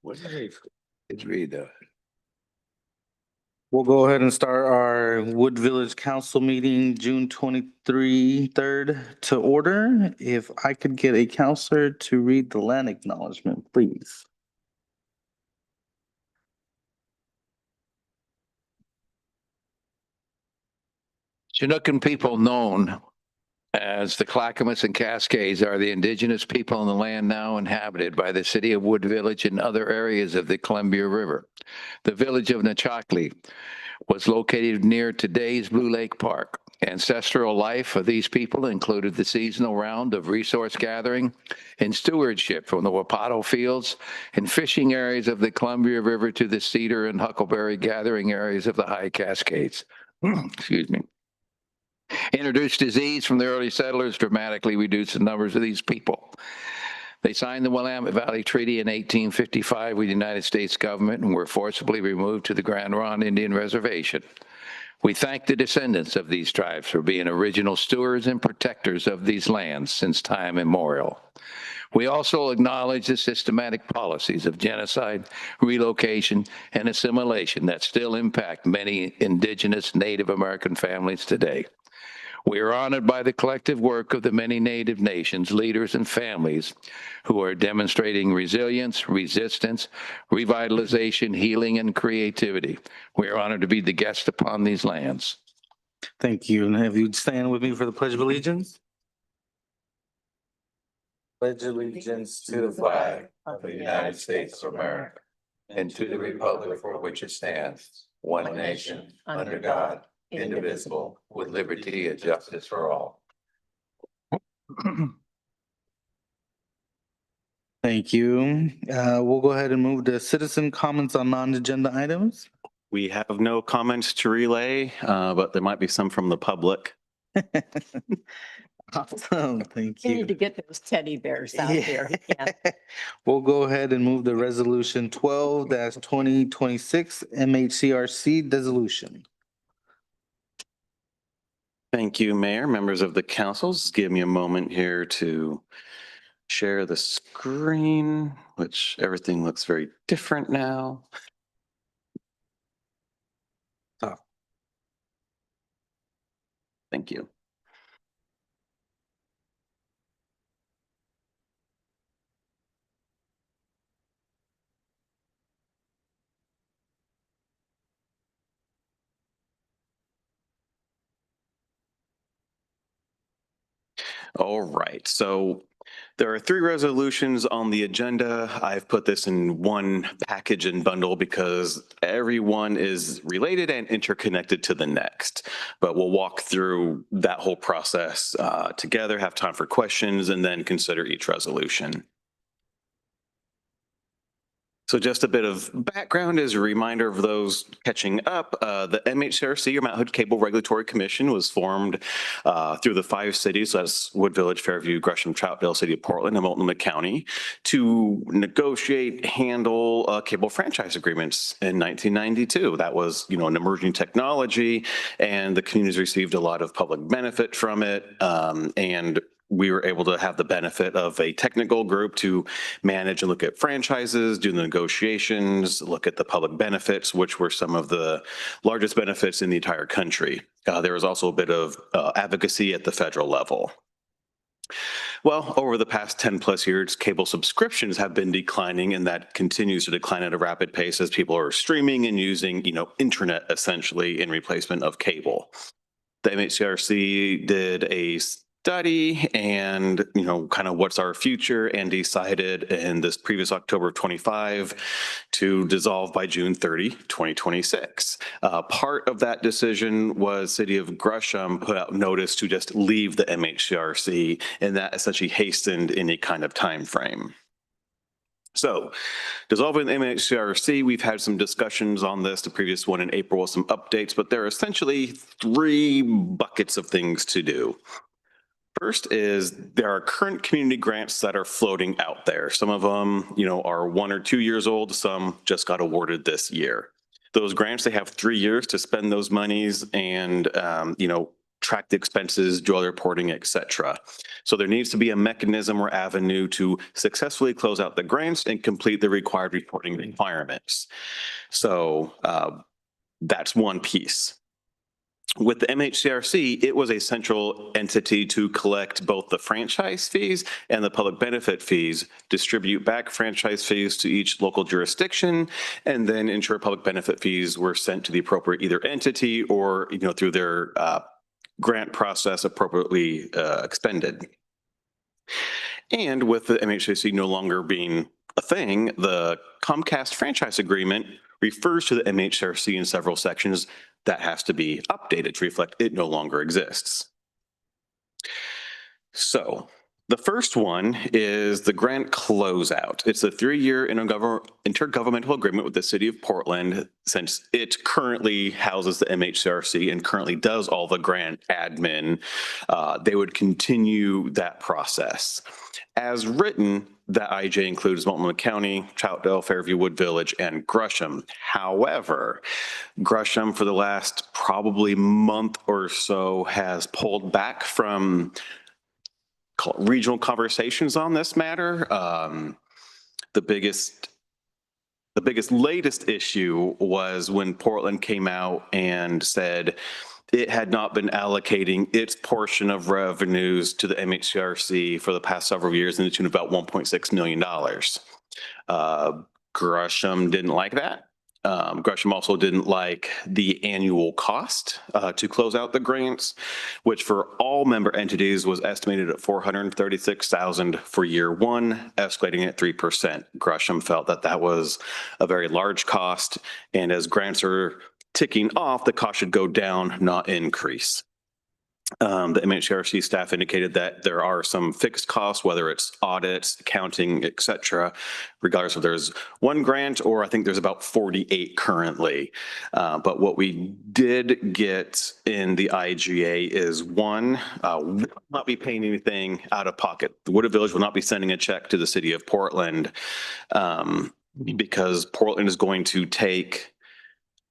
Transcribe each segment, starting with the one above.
It's read though. We'll go ahead and start our Wood Village Council meeting, June 3rd to order. If I could get a counselor to read the land acknowledgement, please. Chinookan people known as the Clackamas and Cascades are the indigenous people on the land now inhabited by the city of Wood Village and other areas of the Columbia River. The village of Nechakli was located near today's Blue Lake Park. Ancestral life of these people included the seasonal round of resource gathering and stewardship from the Wapato fields and fishing areas of the Columbia River to the cedar and huckleberry gathering areas of the High Cascades. Excuse me. Introduced disease from the early settlers dramatically reduced the numbers of these people. They signed the Willamette Valley Treaty in 1855 with the United States government and were forcibly removed to the Grand Ronde Indian Reservation. We thank the descendants of these tribes for being original stewards and protectors of these lands since time immemorial. We also acknowledge the systematic policies of genocide, relocation, and assimilation that still impact many indigenous Native American families today. We are honored by the collective work of the many Native nations, leaders, and families who are demonstrating resilience, resistance, revitalization, healing, and creativity. We are honored to be the guest upon these lands. Thank you. And have you stand with me for the Pledge of Allegiance? Pledge allegiance to the flag of the United States of America and to the republic for which it stands, one nation, under God, indivisible, with liberty and justice for all. Thank you. We'll go ahead and move to citizen comments on non-agenda items. We have no comments to relay, but there might be some from the public. Awesome, thank You you. need to get those teddy bears out there. Yeah. We'll go ahead and move to resolution 12-2026 MHCRC dissolution. Thank you, Mayor, members of the council. Just give me a moment here to share the screen, which everything looks very different now. Oh. Thank you. All right, so there are 3 resolutions on the agenda. I've put this in one package and bundle because every one is related and interconnected to the next. But we'll walk through that whole process together, have time for questions, and then consider each resolution. So just a bit of background as a reminder of those catching up. The MHCRC, or Mount Hood Cable Regulatory Commission, was formed through the 5 cities, so that's Wood Village, Fairview, Gresham, Troutdale, City of Portland, and Multnomah County, to negotiate, handle cable franchise agreements in 1992. That was, an emerging technology, and the communities received a lot of public benefit from it, and we were able to have the benefit of a technical group to manage and look at franchises, do the negotiations, look at the public benefits, which were some of the largest benefits in the entire country. There was also a bit of advocacy at the federal level. Well, over the past 10 plus years, cable subscriptions have been declining, and that continues to decline at a rapid pace as people are streaming and using, internet essentially in replacement of cable. The MHCRC did a study and, kind of what's our future, and decided in this previous October 25 to dissolve by June 30, 2026. Part of that decision was City of Gresham put out notice to just leave the MHCRC, and that essentially hastened any kind of time frame. So, dissolving the MHCRC, we've had some discussions on this, the previous one in April with some updates, but there are essentially 3 buckets of things to do. First is there are current community grants that are floating out there. Some of them, are 1 or 2 years old. Some just got awarded this year. Those grants, they have 3 years to spend those monies and, track the expenses, do all the reporting, et cetera. So there needs to be a mechanism or avenue to successfully close out the grants and complete the required reporting requirements. So that's one piece. With the MHCRC, it was a central entity to collect both the franchise fees and the public benefit fees, distribute back franchise fees to each local jurisdiction, and then ensure public benefit fees were sent to the appropriate either entity or, through their grant process appropriately expended. And with the MHCRC no longer being a thing, the Comcast franchise agreement refers to the MHCRC in several sections that has to be updated to reflect it no longer exists. So the first one is the grant closeout. It's a 3-year intergovernmental agreement with the city of Portland, since it currently houses the MHCRC and currently does all the grant admin. They would continue that process. As written, that IJ includes Multnomah County, Troutdale, Fairview, Wood Village, and Gresham. However, Gresham for the last probably month or so has pulled back from regional conversations on this matter. The biggest latest issue was when Portland came out and said it had not been allocating its portion of revenues to the MHCRC for the past several years in the tune of about $1.6 million. Gresham didn't like that. Gresham also didn't like the annual cost to close out the grants, which for all member entities was estimated at $436,000 for year one, escalating at 3%. Gresham felt that that was a very large cost, and as grants are ticking off, the cost should go down, not increase. The MHCRC staff indicated that there are some fixed costs, whether it's audits, accounting, et cetera, regardless if there's one grant or I think there's about 48 currently. But what we did get in the IGA is one, will not be paying anything out of pocket. The Wooded Village will not be sending a check to the city of Portland because Portland is going to take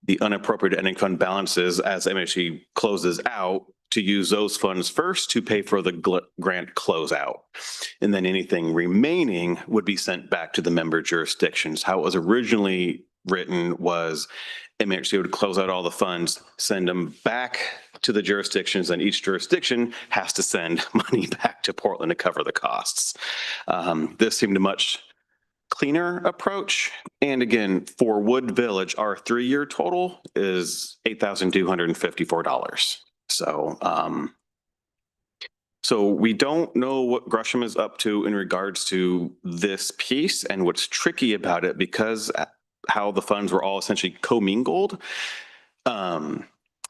the unappropriated ending fund balances as MHC closes out to use those funds first to pay for the grant closeout. And then anything remaining would be sent back to the member jurisdictions. How it was originally written was MHC would close out all the funds, send them back to the jurisdictions, and each jurisdiction has to send money back to Portland to cover the costs. This seemed a much cleaner approach. And again, for Wood Village, our 3-year total is $8,254. So we don't know what Gresham is up to in regards to this piece, and what's tricky about it, because how the funds were all essentially commingled,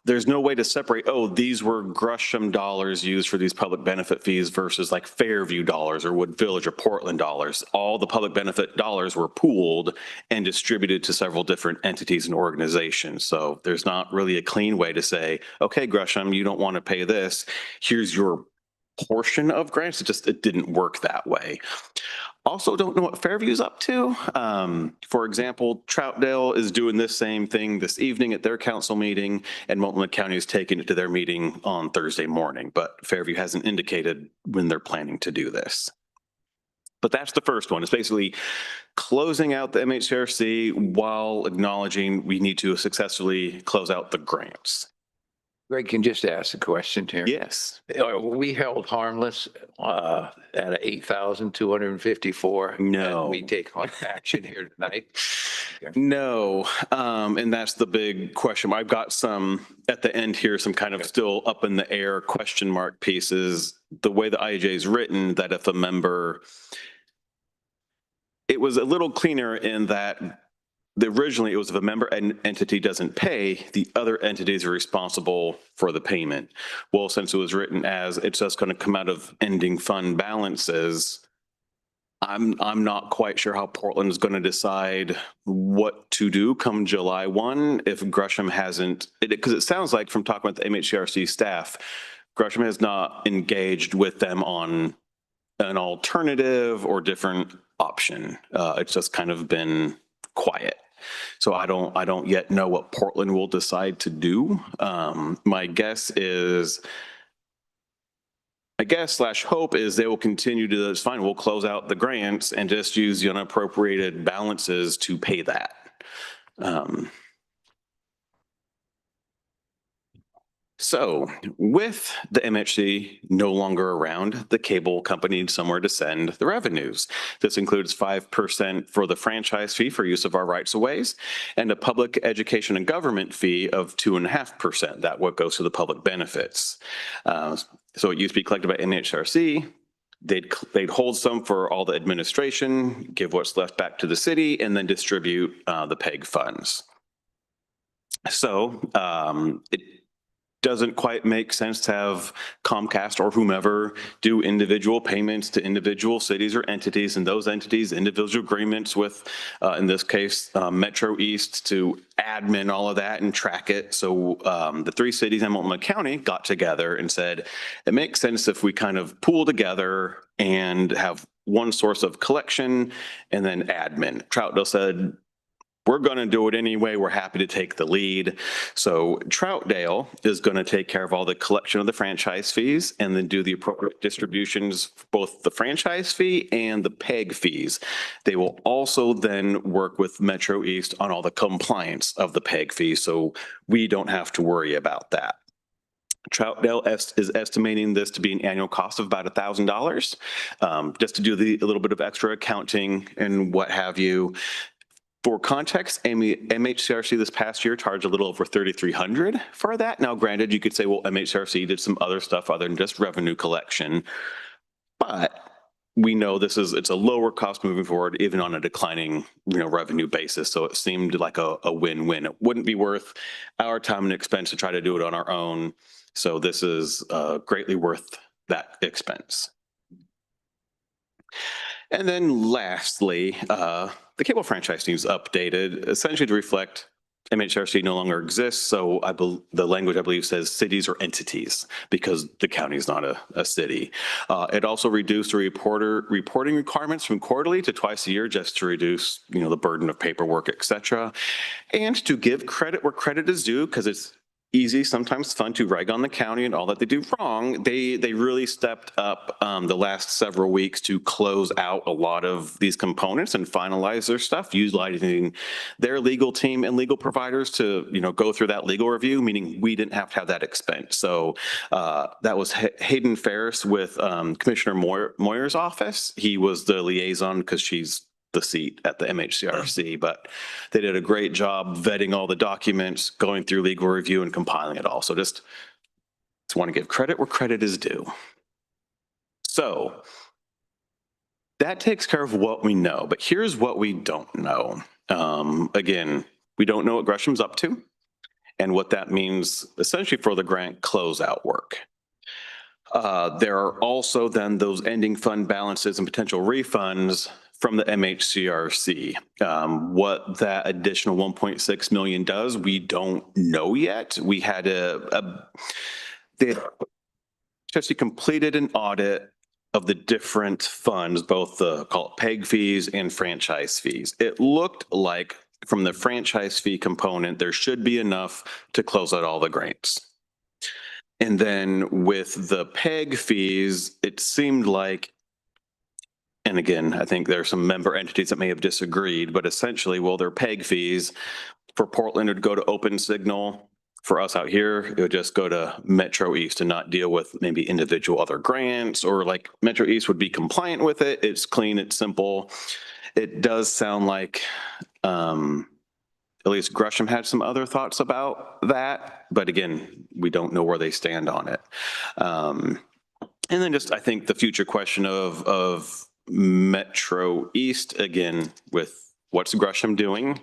there's no way to separate, oh, these were Gresham dollars used for these public benefit fees versus like Fairview dollars or Wood Village or Portland dollars. All the public benefit dollars were pooled and distributed to several different entities and organizations. So there's not really a clean way to say, okay, Gresham, you don't want to pay this. Here's your portion of grants. It didn't work that way. Also don't know what Fairview's up to. For example, Troutdale is doing this same thing this evening at their council meeting, and Multnomah County is taking it to their meeting on Thursday morning, but Fairview hasn't indicated when they're planning to do this. But that's the first one. It's basically closing out the MHCRC while acknowledging we need to successfully close out the grants. Greg can just ask a question here. Yes. We held harmless at 8,254. No. And we take on action here tonight. No, and that's the big question. I've got some at the end here, some kind of still up in the air question mark pieces. The way the IJ is written, that if a member, it was a little cleaner in that originally it was if a member entity doesn't pay, the other entities are responsible for the payment. Well, since it was written as it's just going to come out of ending fund balances, I'm not quite sure how Portland is going to decide what to do come July 1 if Gresham hasn't, because it sounds like from talking with the MHCRC staff, Gresham has not engaged with them on an alternative or different option. It's just kind of been quiet. So I don't yet know what Portland will decide to do. My guess is I guess slash hope is they will continue to, it's fine, we'll close out the grants and just use the unappropriated balances to pay that. So with the MHC no longer around, the cable company needs somewhere to send the revenues. This includes 5% for the franchise fee for use of our rights of ways and a public education and government fee of 2.5%. That what goes to the public benefits. So it used to be collected by MHRC. They'd hold some for all the administration, give what's left back to the city, and then distribute the PEG funds. So it doesn't quite make sense to have Comcast or whomever do individual payments to individual cities or entities, and those entities individual agreements with, in this case, Metro East to admin all of that and track it. So the three cities in Multnomah County got together and said, it makes sense if we kind of pool together and have one source of collection and then admin. Troutdale said, we're going to do it anyway. We're happy to take the lead. So Troutdale is going to take care of all the collection of the franchise fees and then do the appropriate distributions, both the franchise fee and the PEG fees. They will also then work with Metro East on all the compliance of the PEG fees. So we don't have to worry about that. Troutdale is estimating this to be an annual cost of about $1,000, just to do a little bit of extra accounting and what have you. For context, MHCRC this past year charged a little over $3,300 for that. Now, granted, you could say, well, MHCRC did some other stuff other than just revenue collection, but we know it's a lower cost moving forward, even on a declining, revenue basis. So it seemed like a win-win. It wouldn't be worth our time and expense to try to do it on our own. So this is greatly worth that expense. And then lastly, the cable franchise needs updated essentially to reflect MHRC no longer exists. So the language I believe says cities or entities because the county is not a city. It also reduced the reporting requirements from quarterly to twice a year just to reduce, the burden of paperwork, et cetera. And to give credit where credit is due, because it's easy, sometimes fun to rag on the county and all that they do wrong. They really stepped up the last several weeks to close out a lot of these components and finalize their stuff, utilizing their legal team and legal providers to go through that legal review, meaning we didn't have to have that expense. So that was Hayden Ferris with Commissioner Moyer's office. He was the liaison because she's the seat at the MHCRC, but they did a great job vetting all the documents, going through legal review and compiling it all. So just want to give credit where credit is due. So that takes care of what we know, but here's what we don't know. Again, we don't know what Gresham's up to and what that means essentially for the grant closeout work. There are also then those ending fund balances and potential refunds from the MHCRC. What that additional 1.6 million does, we don't know yet. We had they actually completed an audit of the different funds, both the call it PEG fees and franchise fees. It looked like from the franchise fee component, there should be enough to close out all the grants. And then with the PEG fees, it seemed like, and again, I think there are some member entities that may have disagreed, but essentially, well, their PEG fees for Portland would go to Open Signal. For us out here, it would just go to Metro East and not deal with maybe individual other grants, or like Metro East would be compliant with it. It's clean, it's simple. It does sound like at least Gresham had some other thoughts about that, but again, we don't know where they stand on it. And then just, I think the future question of Metro East, again, with what's Gresham doing?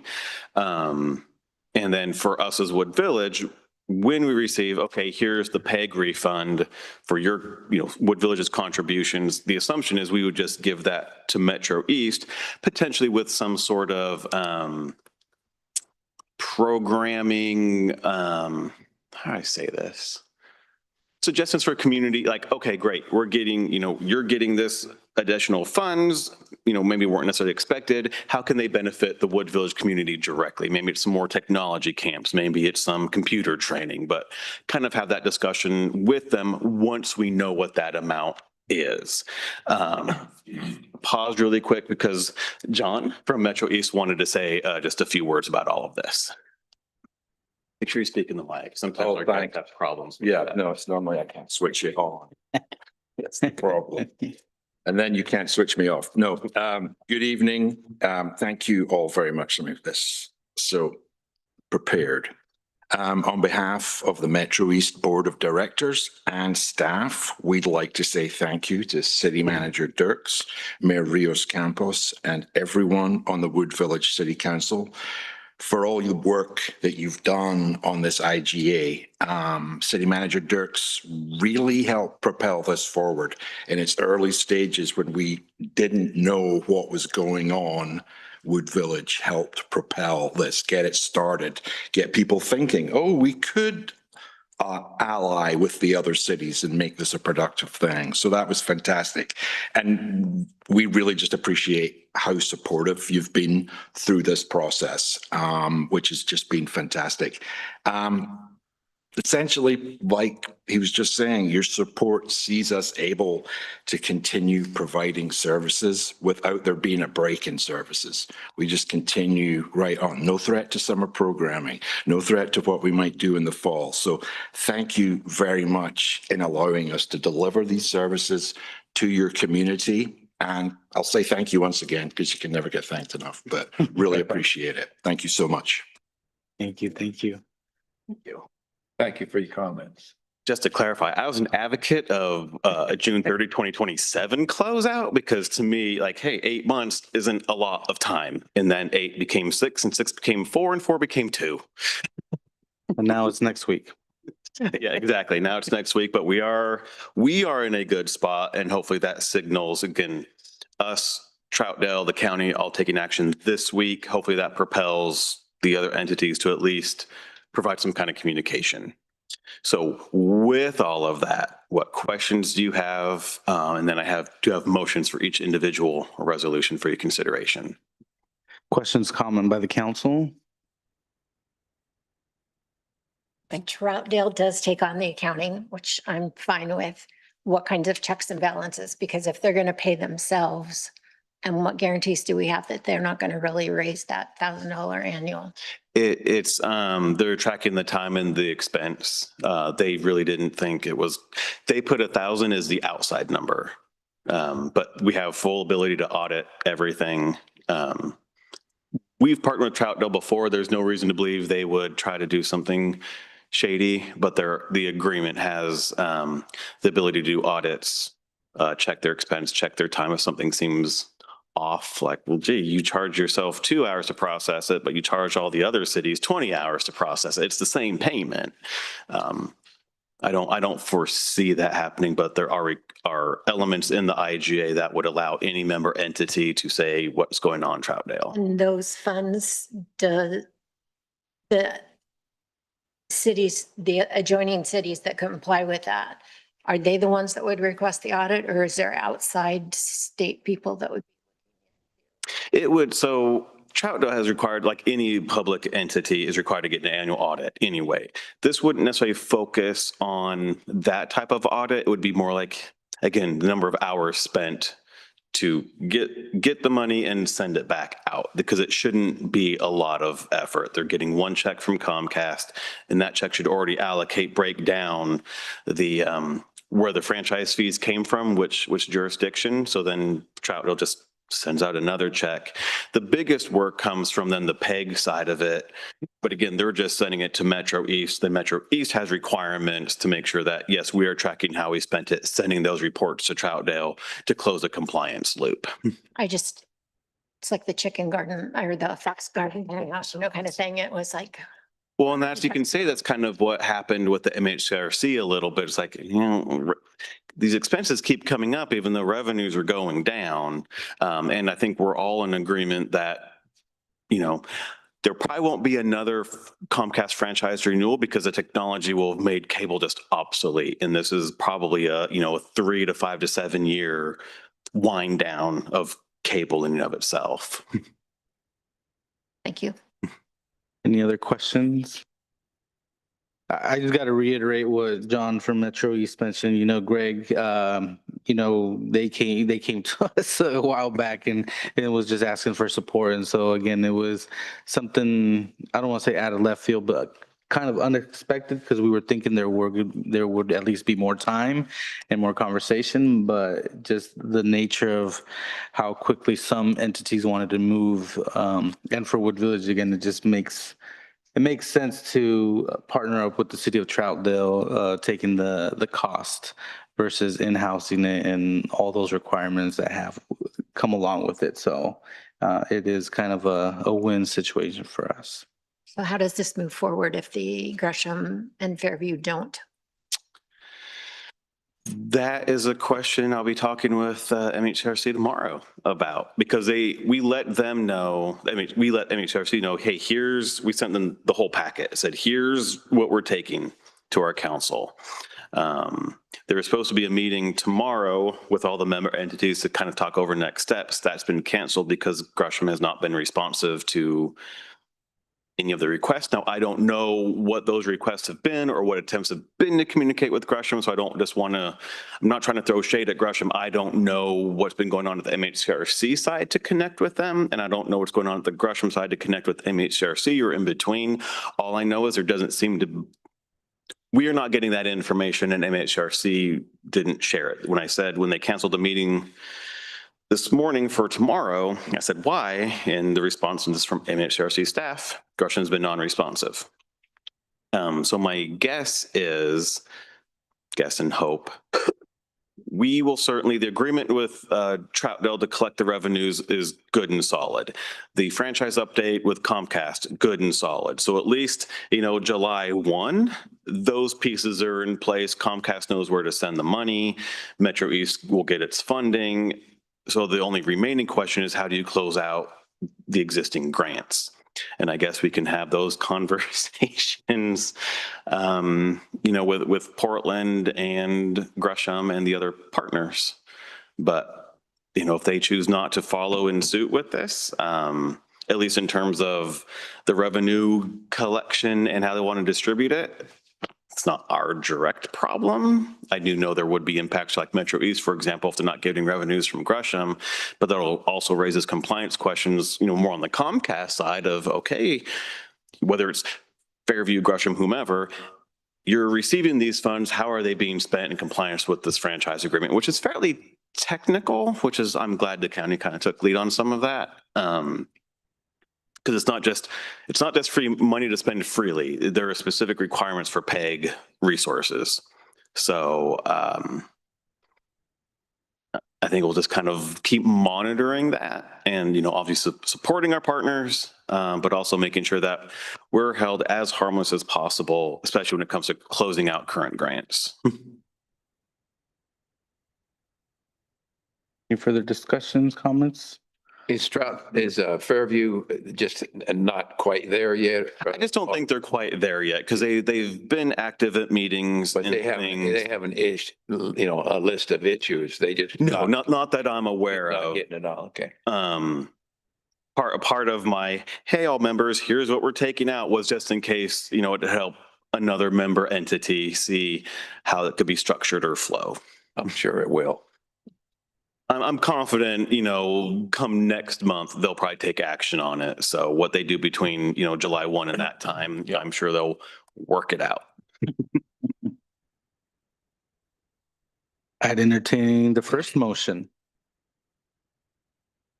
And then for us as Wood Village, when we receive, okay, here's the PEG refund for your, Wood Village's contributions, the assumption is we would just give that to Metro East, potentially with some sort of programming, how do I say this? Suggestions for community, like, okay, great, we're getting, you're getting this additional funds, maybe weren't necessarily expected. How can they benefit the Wood Village community directly? Maybe it's some more technology camps, maybe it's some computer training, but kind of have that discussion with them once we know what that amount is. Pause really quick because John from Metro East wanted to say just a few words about all of this. Make sure you speak in the mic. Sometimes Oh, our guys thanks. have problems. with Yeah, that. no, it's normally I can't switch it on. That's the problem. And then you can't switch me off. No, good evening. Thank you all very much. Let me this so prepared. On behalf of the Metro East Board of Directors and staff, we'd like to say thank you to City Manager Dirks, Mayor Rios Campos, and everyone on the Wood Village City Council for all your work that you've done on this IGA. City Manager Dirks really helped propel this forward in its early stages when we didn't know what was going on. Wood Village helped propel this, get it started, get people thinking, oh, we could ally with the other cities and make this a productive thing. So that was fantastic. And we really just appreciate how supportive you've been through this process, which has just been fantastic. Essentially, like he was just saying, your support sees us able to continue providing services without there being a break in services. We just continue right on. No threat to summer programming, no threat to what we might do in the fall. So thank you very much in allowing us to deliver these services to your community. And I'll say thank you once again, because you can never get thanked enough, but really appreciate it. Thank you so much. Thank you. Thank you. Thank you. Thank you for your comments. Just to clarify, I was an advocate of a June 30, 2027 closeout because to me, like, hey, 8 months isn't a lot of time. And then 8 became 6 and 6 became 4 and 4 became 2. And now it's next week. Yeah, exactly. Now it's next week, but we are in a good spot and hopefully that signals again, us, Troutdale, the county, all taking action this week. Hopefully that propels the other entities to at least provide some kind of communication. So with all of that, what questions do you have? And then do have motions for each individual resolution for your consideration. Questions, comment by the council? And Troutdale does take on the accounting, which I'm fine with. What kinds of checks and balances? Because if they're going to pay themselves, and what guarantees do we have that they're not going to really raise that $1,000 annual? It's they're tracking the time and the expense. They really didn't think it was, they put 1,000 as the outside number. But we have full ability to audit everything. We've partnered with Troutdale before. There's no reason to believe they would try to do something shady, but the agreement has the ability to do audits, check their expense, check their time if something seems off, like, well, gee, you charge yourself 2 hours to process it, but you charge all the other cities 20 hours to process it. It's the same payment. I don't foresee that happening, but there are elements in the IGA that would allow any member entity to say what's going on in Troutdale. And those funds, the cities, the adjoining cities that comply with that, are they the ones that would request the audit, or is there outside state people that would? It would, so Troutdale has required, like any public entity is required to get an annual audit anyway. This wouldn't necessarily focus on that type of audit. It would be more like, again, the number of hours spent to get the money and send it back out, because it shouldn't be a lot of effort. They're getting one check from Comcast, and that check should already break down the where the franchise fees came from, which jurisdiction. So then Troutdale just sends out another check. The biggest work comes from then the PEG side of it. But again, they're just sending it to Metro East. The Metro East has requirements to make sure that, yes, we are tracking how we spent it, sending those reports to Troutdale to close the compliance loop. It's like the chicken garden or the fox garden, kind of thing. It was like, Well, and you can say that's kind of what happened with the MHCRC a little bit. It's like, these expenses keep coming up even though revenues are going down. And I think we're all in agreement that, there probably won't be another Comcast franchise renewal because the technology will have made cable just obsolete. And this is probably a 3 to 5 to 7 year wind down of cable in and of itself. Thank you. Any other questions? I just got to reiterate what John from Metro East mentioned. Greg, they came to us a while back and it was just asking for support. And so again, it was something, I don't want to say out of left field, but kind of unexpected because we were thinking there would at least be more time and more conversation, but just the nature of how quickly some entities wanted to move. And for Wood Village, again, it makes sense to partner up with the city of Troutdale, taking the cost versus in-housing it and all those requirements that have come along with it. So it is kind of a win situation for us. So how does this move forward if the Gresham and Fairview don't? That is a question I'll be talking with MHRC tomorrow about, because we let them know, we let MHRC know, hey, we sent them the whole packet, said, here's what we're taking to our council. There was supposed to be a meeting tomorrow with all the member entities to kind of talk over next steps. That's been canceled because Gresham has not been responsive to any of the requests. Now, I don't know what those requests have been or what attempts have been to communicate with Gresham, so I'm not trying to throw shade at Gresham. I don't know what's been going on at the MHRC side to connect with them, and I don't know what's going on at the Gresham side to connect with MHRC or in between. All I know is we are not getting that information, and MHRC didn't share it. When they canceled the meeting this morning for tomorrow, I said, why? And the response is from MHRC staff, Gresham's been non-responsive. So my guess and hope, we will certainly, the agreement with Troutdale to collect the revenues is good and solid. The franchise update with Comcast, good and solid. So at least, July 1, those pieces are in place. Comcast knows where to send the money. Metro East will get its funding. So the only remaining question is, how do you close out the existing grants? And I guess we can have those conversations, with Portland and Gresham and the other partners. But, if they choose not to follow in suit with this, at least in terms of the revenue collection and how they want to distribute it, it's not our direct problem. I do know there would be impacts like Metro East, for example, if they're not getting revenues from Gresham, but that'll also raises compliance questions, more on the Comcast side of, okay, whether it's Fairview, Gresham, whomever, you're receiving these funds, how are they being spent in compliance with this franchise agreement, which is fairly technical, I'm glad the county kind of took lead on some of that. Because it's not just free money to spend freely. There are specific requirements for PEG resources. So I think we'll just kind of keep monitoring that and, obviously supporting our partners, but also making sure that we're held as harmless as possible, especially when it comes to closing out current grants. Any further discussions, comments? Is Fairview just not quite there yet? I just don't think they're quite there yet because they've been active at meetings. But and they haven't issued, a list of issues. They just. Not that I'm aware not of. Getting it all, okay. Part of my, hey, all members, here's what we're taking out was just in case, to help another member entity see how it could be structured or flow. I'm sure it will. I'm confident, come next month, they'll probably take action on it. So what they do between, July 1 and that time, I'm sure they'll work it out. I'd entertain the first motion.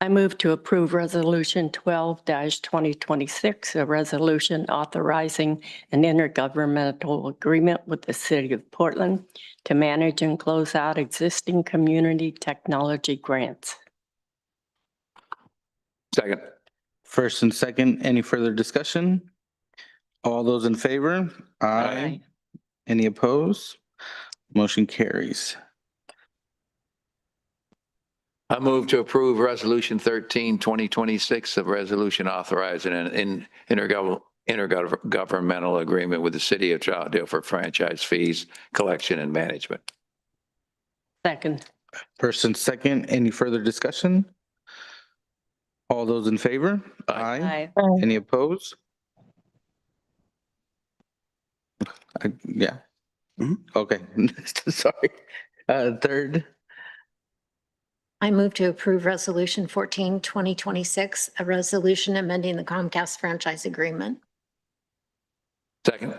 I move to approve Resolution 12-2026, a resolution authorizing an intergovernmental agreement with the City of Portland to manage and close out existing community technology grants. Second. First and second, any further discussion? All those in favor? Aye. Any opposed? Motion carries. I move to approve Resolution 13-2026, a resolution authorizing an intergovernmental agreement with the City of Troutdale for franchise fees, collection, and management. Second. First and second, any further discussion? All those in favor? Aye. Any opposed? Yeah. Mhm. Okay, sorry. Third, I move to approve Resolution 14, 2026, a resolution amending the Comcast franchise agreement. Second.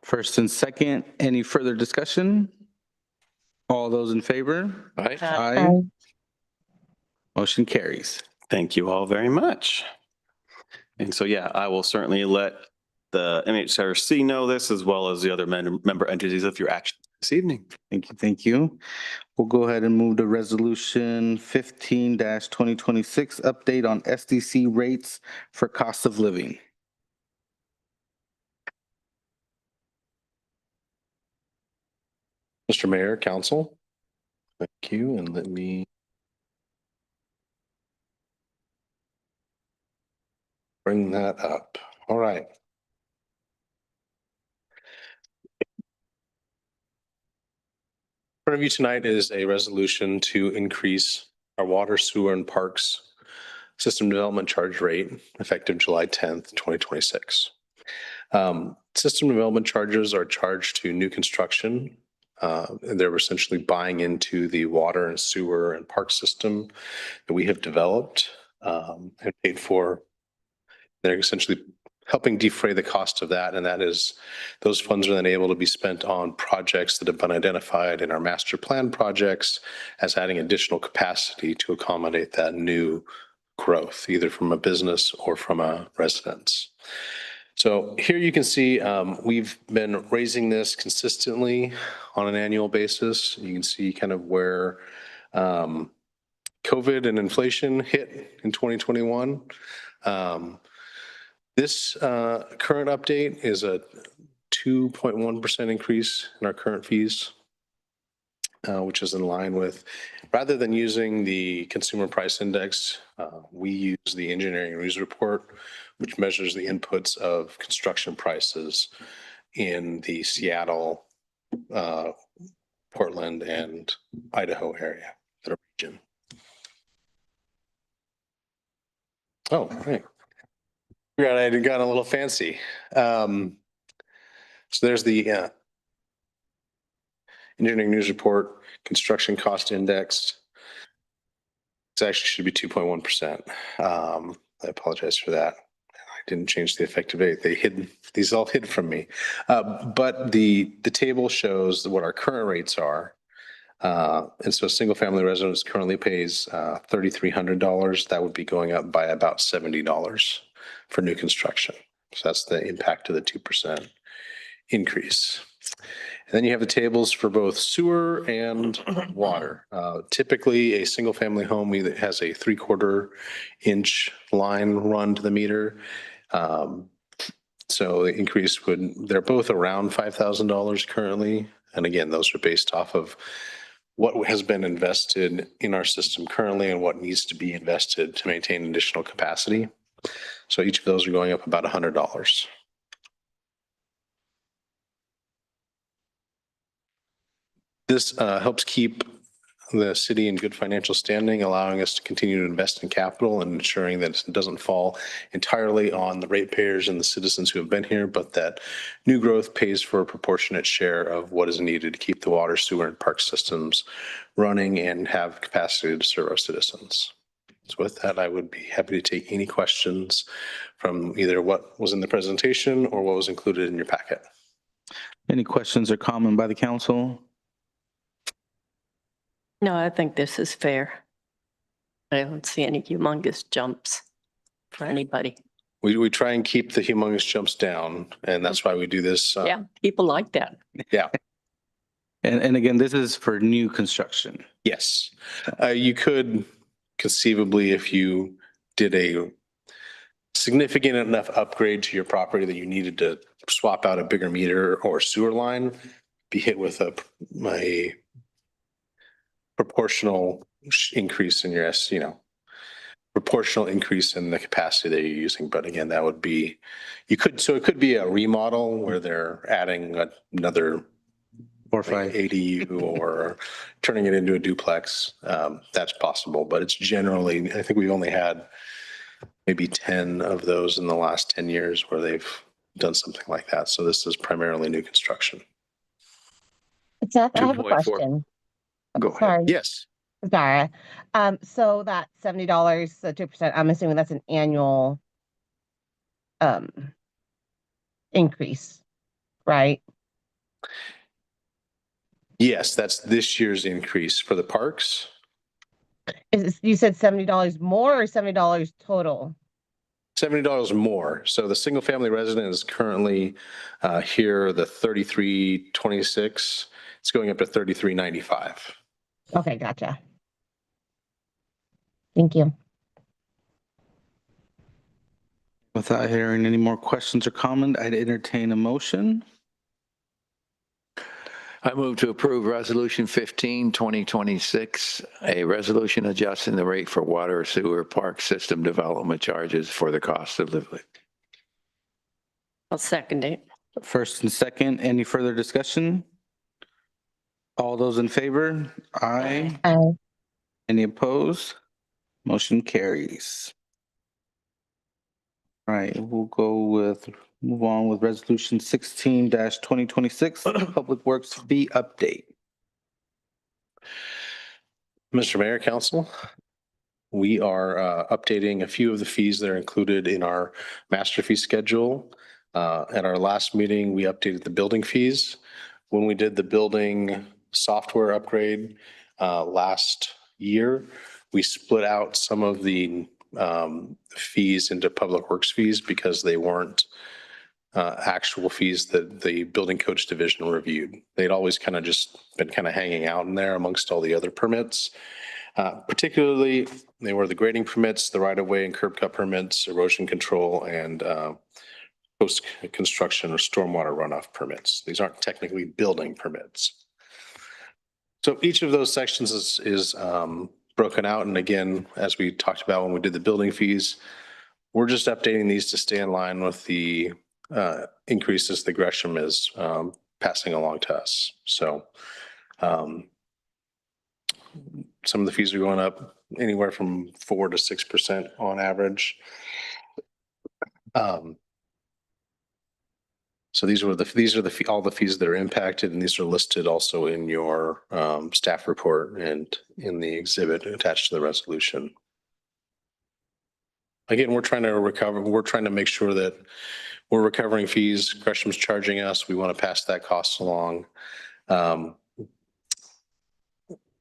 first and second, any further discussion? All those in favor? Aye. Aye. Motion carries. Thank you all very much. And so, yeah, I will certainly let the MHRC know this as well as the other member entities of your action this evening. Thank you, thank you. We'll go ahead and move to resolution 15-2026, update on SDC rates for cost of living. Mr. Mayor, Council. Thank you, and let me bring that up. All right. In front of you tonight is a resolution to increase our water, sewer, and parks system development charge rate effective July 10th, 2026. System development charges are charged to new construction. And they're essentially buying into the water and sewer and park system that we have developed and paid for. They're essentially helping defray the cost of that. And that is, those funds are then able to be spent on projects that have been identified in our master plan projects as adding additional capacity to accommodate that new growth, either from a business or from a residence. So here you can see we've been raising this consistently on an annual basis. You can see kind of where COVID and inflation hit in 2021. This current update is a 2.1% increase in our current fees, which is in line with, rather than using the consumer price index, we use the engineering news report, which measures the inputs of construction prices in the Seattle, Portland, and Idaho area, that region. Oh, right. I had gotten a little fancy. So there's the engineering news report, construction cost index. It actually should be 2.1%. I apologize for that. I didn't change the effective date. These all hid from me. But the table shows what our current rates are. And so a single family residence currently pays $3,300. That would be going up by about $70 for new construction. So that's the impact of the 2% increase. And then you have the tables for both sewer and water. Typically, a single family home either has a 3/4 inch line run to the meter. So the increase they're both around $5,000 currently. And again, those are based off of what has been invested in our system currently and what needs to be invested to maintain additional capacity. So each of those are going up about $100. This helps keep the city in good financial standing, allowing us to continue to invest in capital and ensuring that it doesn't fall entirely on the ratepayers and the citizens who have been here, but that new growth pays for a proportionate share of what is needed to keep the water, sewer, and park systems running and have capacity to serve our citizens. So with that, I would be happy to take any questions from either what was in the presentation or what was included in your packet. Any questions or comment by the council? No, I think this is fair. I don't see any humongous jumps for anybody. We try and keep the humongous jumps down, and that's why we do this. Yeah, people like that. Yeah. And again, this is for new construction. Yes. You could conceivably, if you did a significant enough upgrade to your property that you needed to swap out a bigger meter or sewer line, be hit with a proportional increase in your, proportional increase in the capacity that you're using. But again, that would be, it could be a remodel where they're adding another 4 or 5 ADU or turning it into a duplex. That's possible, but it's generally, I think we've only had maybe 10 of those in the last 10 years where they've done something like that. So this is primarily new construction. Seth, I have a 2.4. question. Go ahead. Sorry, Yes. Zara. So that $70, the 2%, I'm assuming that's an annual um increase, right? Yes, that's this year's increase for the parks. You said $70 more or $70 total? $70 more. So the single family resident is currently here, the 3326. It's going up to 3395. Okay, gotcha. Thank you. Without hearing any more questions or comment, I'd entertain a motion. I move to approve Resolution 15, 2026, a resolution adjusting the rate for water sewer park system development charges for the cost of living. I'll second it. First and second, any further discussion? All those in favor? Aye. Any opposed? Motion carries. All right, we'll move on with Resolution 16-2026, Public Works fee update. Mr. Mayor, Council, we are updating a few of the fees that are included in our master fee schedule. At our last meeting, we updated the building fees. When we did the building software upgrade last year, we split out some of the fees into public works fees because they weren't actual fees that the building codes division reviewed. They'd always kind of just been kind of hanging out in there amongst all the other permits. Particularly, they were the grading permits, the right-of-way and curb cut permits, erosion control, and post-construction or stormwater runoff permits. These aren't technically building permits. So each of those sections is broken out. And again, as we talked about when we did the building fees, we're just updating these to stay in line with the increases that Gresham is passing along to us. So some of the fees are going up anywhere from 4 to 6% on average. So these are all the fees that are impacted, and these are listed also in your staff report and in the exhibit attached to the resolution. Again, we're trying to make sure that we're recovering fees. Gresham's charging us. We want to pass that cost along.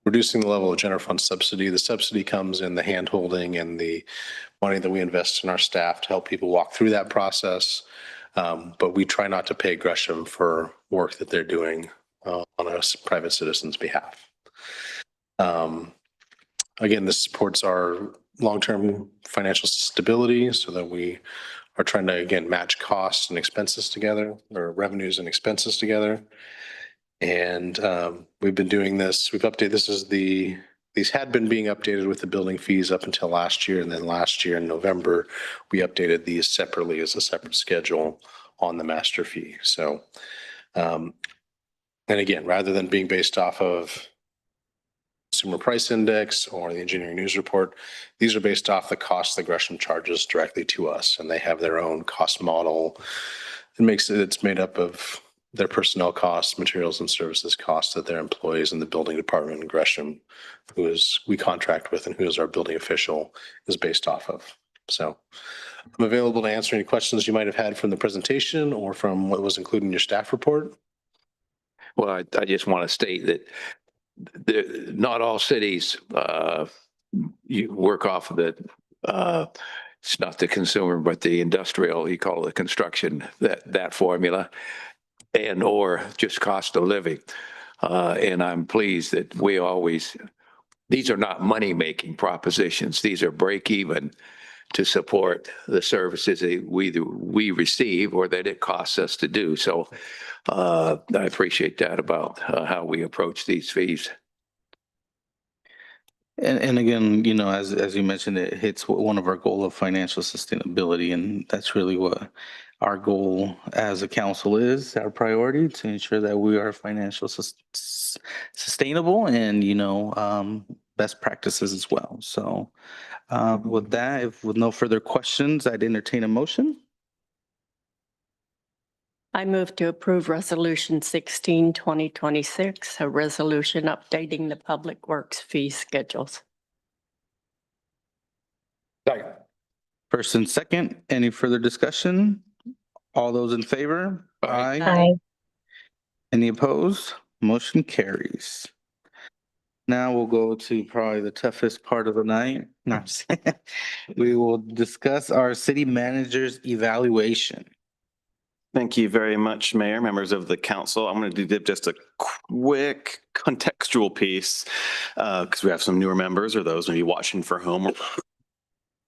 Reducing the level of general fund subsidy. The subsidy comes in the hand holding and the money that we invest in our staff to help people walk through that process. But we try not to pay Gresham for work that they're doing on a private citizen's behalf. Again, this supports our long-term financial stability so that we are trying to, again, match costs and expenses together, or revenues and expenses together. And we've been doing this. These had been being updated with the building fees up until last year. And then last year in November, we updated these separately as a separate schedule on the master fee. So, and again, rather than being based off of Consumer Price Index or the Engineering News Report, these are based off the cost that Gresham charges directly to us. And they have their own cost model. It's made up of their personnel costs, materials and services costs that their employees in the building department in Gresham, we contract with and who is our building official, is based off of. So I'm available to answer any questions you might have had from the presentation or from what was included in your staff report. Well, I just want to state that not all cities you work off of it. It's not the consumer, but the industrial, you call it construction, that formula. And or just cost of living. And I'm pleased that these are not money-making propositions. These are break-even to support the services that we receive or that it costs us to do. So I appreciate that about how we approach these fees. And again, as you mentioned, it hits one of our goals of financial sustainability, and that's really what our goal as a council is, our priority, to ensure that we are financial sustainable and, best practices as well. So with that, if with no further questions, I'd entertain a motion. I move to approve Resolution 16, 2026, a resolution updating the Public Works fee schedules. Second. First and second, any further discussion? All those in favor? Aye. Aye. Any opposed? Motion carries. Now we'll go to probably the toughest part of the night. No, I'm just kidding. We will discuss our city manager's evaluation. Thank you very much, Mayor, members of the council. I'm going to do just a quick contextual piece because we have some newer members or those maybe watching for home.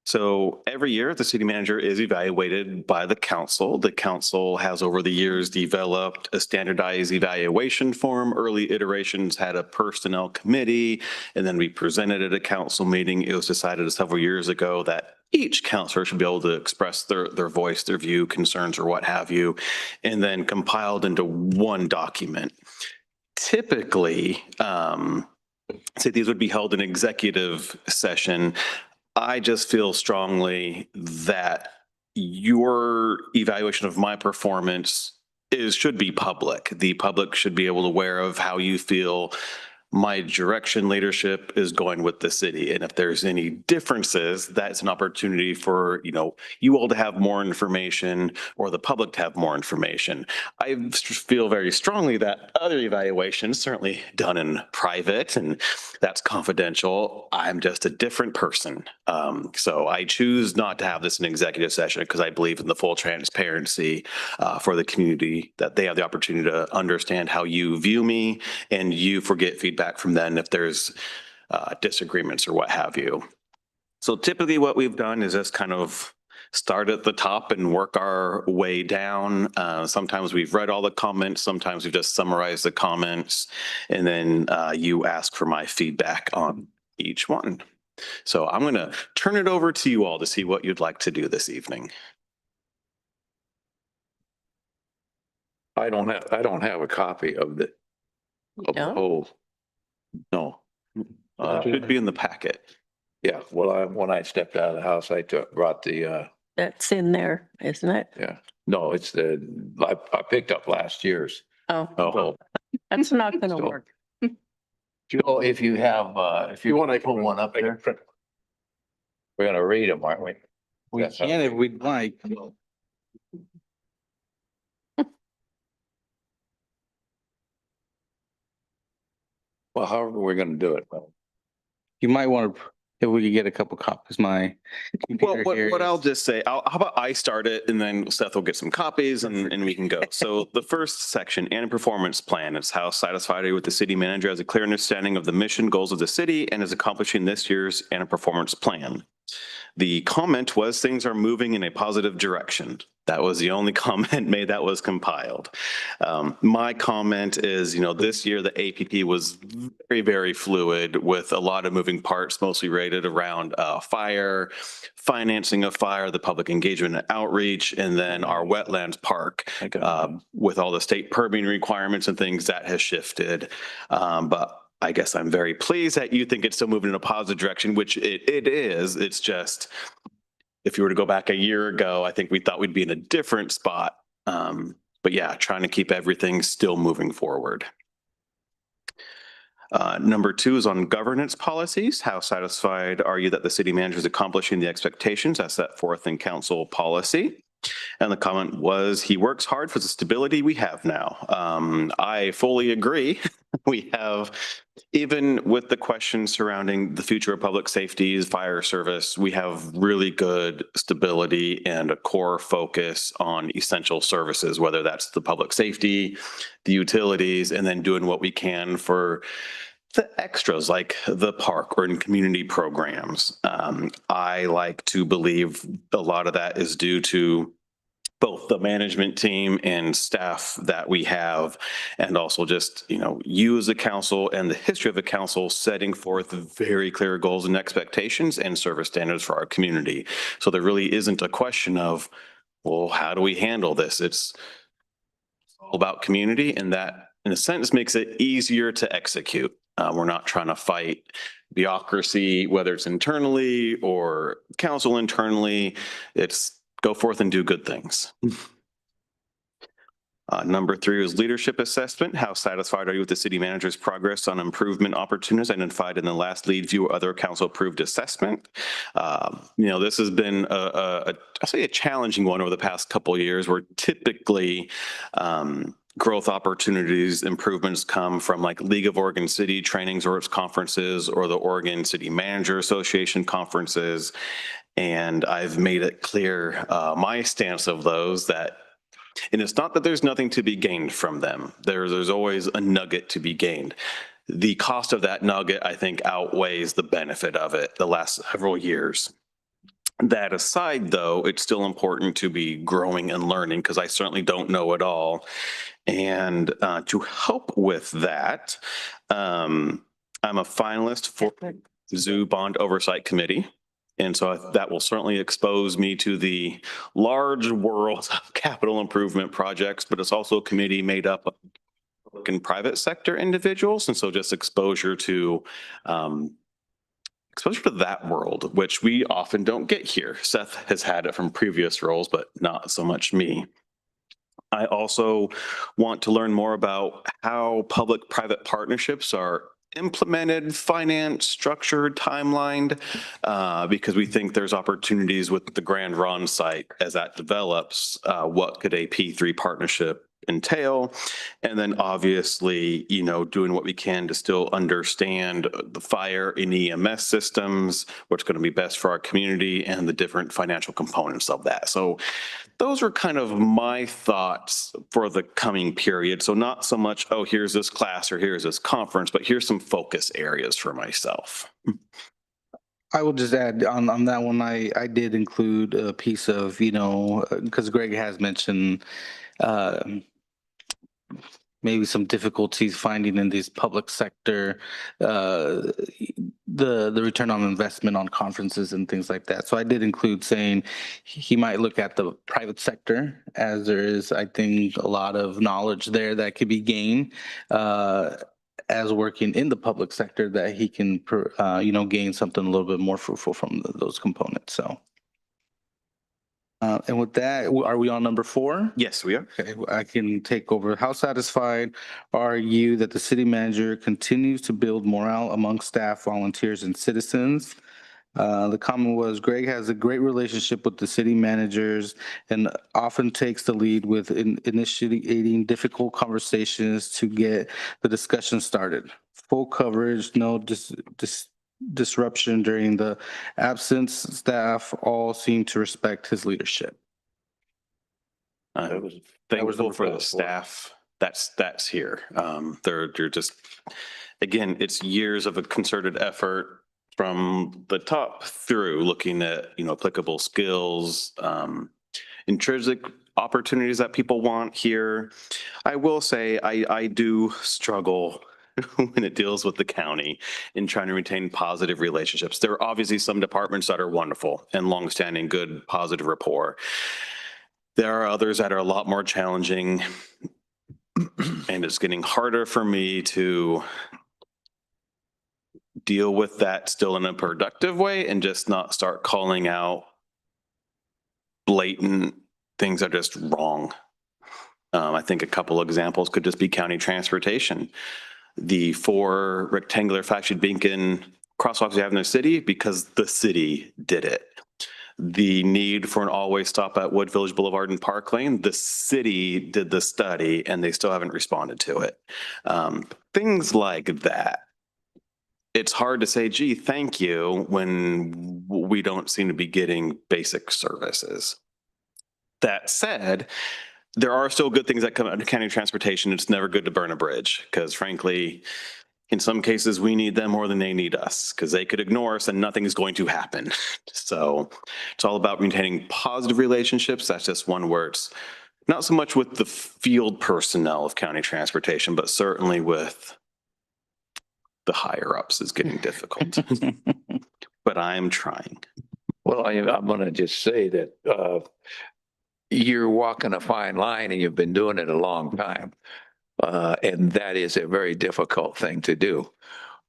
So every year, the city manager is evaluated by the council. The council has over the years developed a standardized evaluation form. Early iterations had a personnel committee, and then we presented at a council meeting. It was decided several years ago that each counselor should be able to express their voice, their view, concerns, or what have you, and then compiled into one document. Typically, say these would be held in executive session. I just feel strongly that your evaluation of my performance should be public. The public should be able to aware of how you feel my direction leadership is going with the city. And if there's any differences, that's an opportunity for, you all to have more information or the public to have more information. I feel very strongly that other evaluations, certainly done in private, and that's confidential. I'm just a different person. So I choose not to have this in executive session because I believe in the full transparency for the community, that they have the opportunity to understand how you view me, and you get feedback from them if there's disagreements or what have you. So typically what we've done is just kind of start at the top and work our way down. Sometimes we've read all the comments, sometimes we've just summarized the comments, and then you ask for my feedback on each one. So I'm going to turn it over to you all to see what you'd like to do this evening. I don't have a copy of the No? whole. No. Should be in the packet. Yeah, well, when I stepped out of the house, I brought the, That's in there, isn't it? yeah, no, it's I picked up last year's. Oh, Oh, that's not going to So- work. Joe, if you have, if you want to put one up there, we're gonna read them, aren't we? We That's how- can if we'd like. Well, however we're gonna do it. You might want to, if we could get a couple copies, my. Well, computer here what I'll is- just say, how about I start it and then Seth will get some copies and we can go. So the first section, and a performance plan, is how satisfied are you with the city manager has a clear understanding of the mission, goals of the city, and is accomplishing this year's and a performance plan. The comment was things are moving in a positive direction. That was the only comment made that was compiled. My comment is, this year the APP was very, very fluid with a lot of moving parts, mostly rated around fire, financing of fire, the public engagement and outreach, and then our wetlands park with all the state permitting requirements and things that has shifted. But I guess I'm very pleased that you think it's still moving in a positive direction, which it is. It's just, if you were to go back a year ago, I think we thought we'd be in a different spot. But yeah, trying to keep everything still moving forward. Number 2 is on governance policies. How satisfied are you that the city manager is accomplishing the expectations as set forth in council policy? And the comment was, he works hard for the stability we have now. I fully agree. We have, even with the questions surrounding the future of public safety, fire service, we have really good stability and a core focus on essential services, whether that's the public safety, the utilities, and then doing what we can for the extras like the park or in community programs. I like to believe a lot of that is due to both the management team and staff that we have, and also just, you as a council and the history of the council setting forth very clear goals and expectations and service standards for our community. So there really isn't a question of, well, how do we handle this? It's all about community, and that in a sense makes it easier to execute. We're not trying to fight bureaucracy, whether it's internally or council internally. It's go forth and do good things. Number 3 is leadership assessment. How satisfied are you with the city manager's progress on improvement opportunities identified in the last lead view or other council approved assessment? This has been I'll say a challenging one over the past couple of years, where typically growth opportunities, improvements come from like League of Oregon City trainings or its conferences, or the Oregon City Manager Association conferences. And I've made it clear my stance of those and it's not that there's nothing to be gained from them. There's always a nugget to be gained. The cost of that nugget, I think, outweighs the benefit of it the last several years. That aside, though, it's still important to be growing and learning, because I certainly don't know it all. And to help with that, I'm a finalist for Zoo Bond Oversight Committee. And so that will certainly expose me to the large world of capital improvement projects, but it's also a committee made up of in private sector individuals. And so just exposure to that world, which we often don't get here. Seth has had it from previous roles, but not so much me. I also want to learn more about how public-private partnerships are implemented, financed, structured, timelined, because we think there's opportunities with the Grand Ron site as that develops. What could a P3 partnership entail? And then obviously, doing what we can to still understand the fire and EMS systems, what's going to be best for our community, and the different financial components of that. So those are kind of my thoughts for the coming period. So not so much, oh, here's this class or here's this conference, but here's some focus areas for myself. I will just add on that one, I did include a piece of, because Greg has mentioned maybe some difficulties finding in these public sector, the return on investment on conferences and things like that. So I did include saying he might look at the private sector, as there is, I think, a lot of knowledge there that could be gained as working in the public sector, that he can, gain something a little bit more fruitful from those components. So. And with that, are we on number 4? Yes, we are. Okay, I can take over. How satisfied are you that the city manager continues to build morale among staff, volunteers, and citizens? The comment was, Greg has a great relationship with the city managers and often takes the lead with initiating difficult conversations to get the discussion started. Full coverage, no disruption during the absence. Staff all seem to respect his leadership. Thankful for the staff that's here. They're just, again, it's years of a concerted effort from the top through, looking at, applicable skills, intrinsic opportunities that people want here. I will say I do struggle when it deals with the county in trying to retain positive relationships. There are obviously some departments that are wonderful and longstanding, good, positive rapport. There are others that are a lot more challenging, and it's getting harder for me to deal with that still in a productive way and just not start calling out blatant things that are just wrong. I think a couple examples could just be county transportation. The 4 rectangular flashing beacon crosswalks we have in the city because the city did it. The need for an all-way stop at Wood Village Boulevard and Park Lane, the city did the study and they still haven't responded to it. Things like that. It's hard to say, gee, thank you, when we don't seem to be getting basic services. That said, there are still good things that come out of county transportation. It's never good to burn a bridge, because frankly, in some cases, we need them more than they need us, because they could ignore us and nothing is going to happen. So it's all about maintaining positive relationships. That's just one where it's not so much with the field personnel of county transportation, but certainly with the higher ups is getting difficult. But I'm trying. Well, I'm going to just say that you're walking a fine line and you've been doing it a long time. And that is a very difficult thing to do.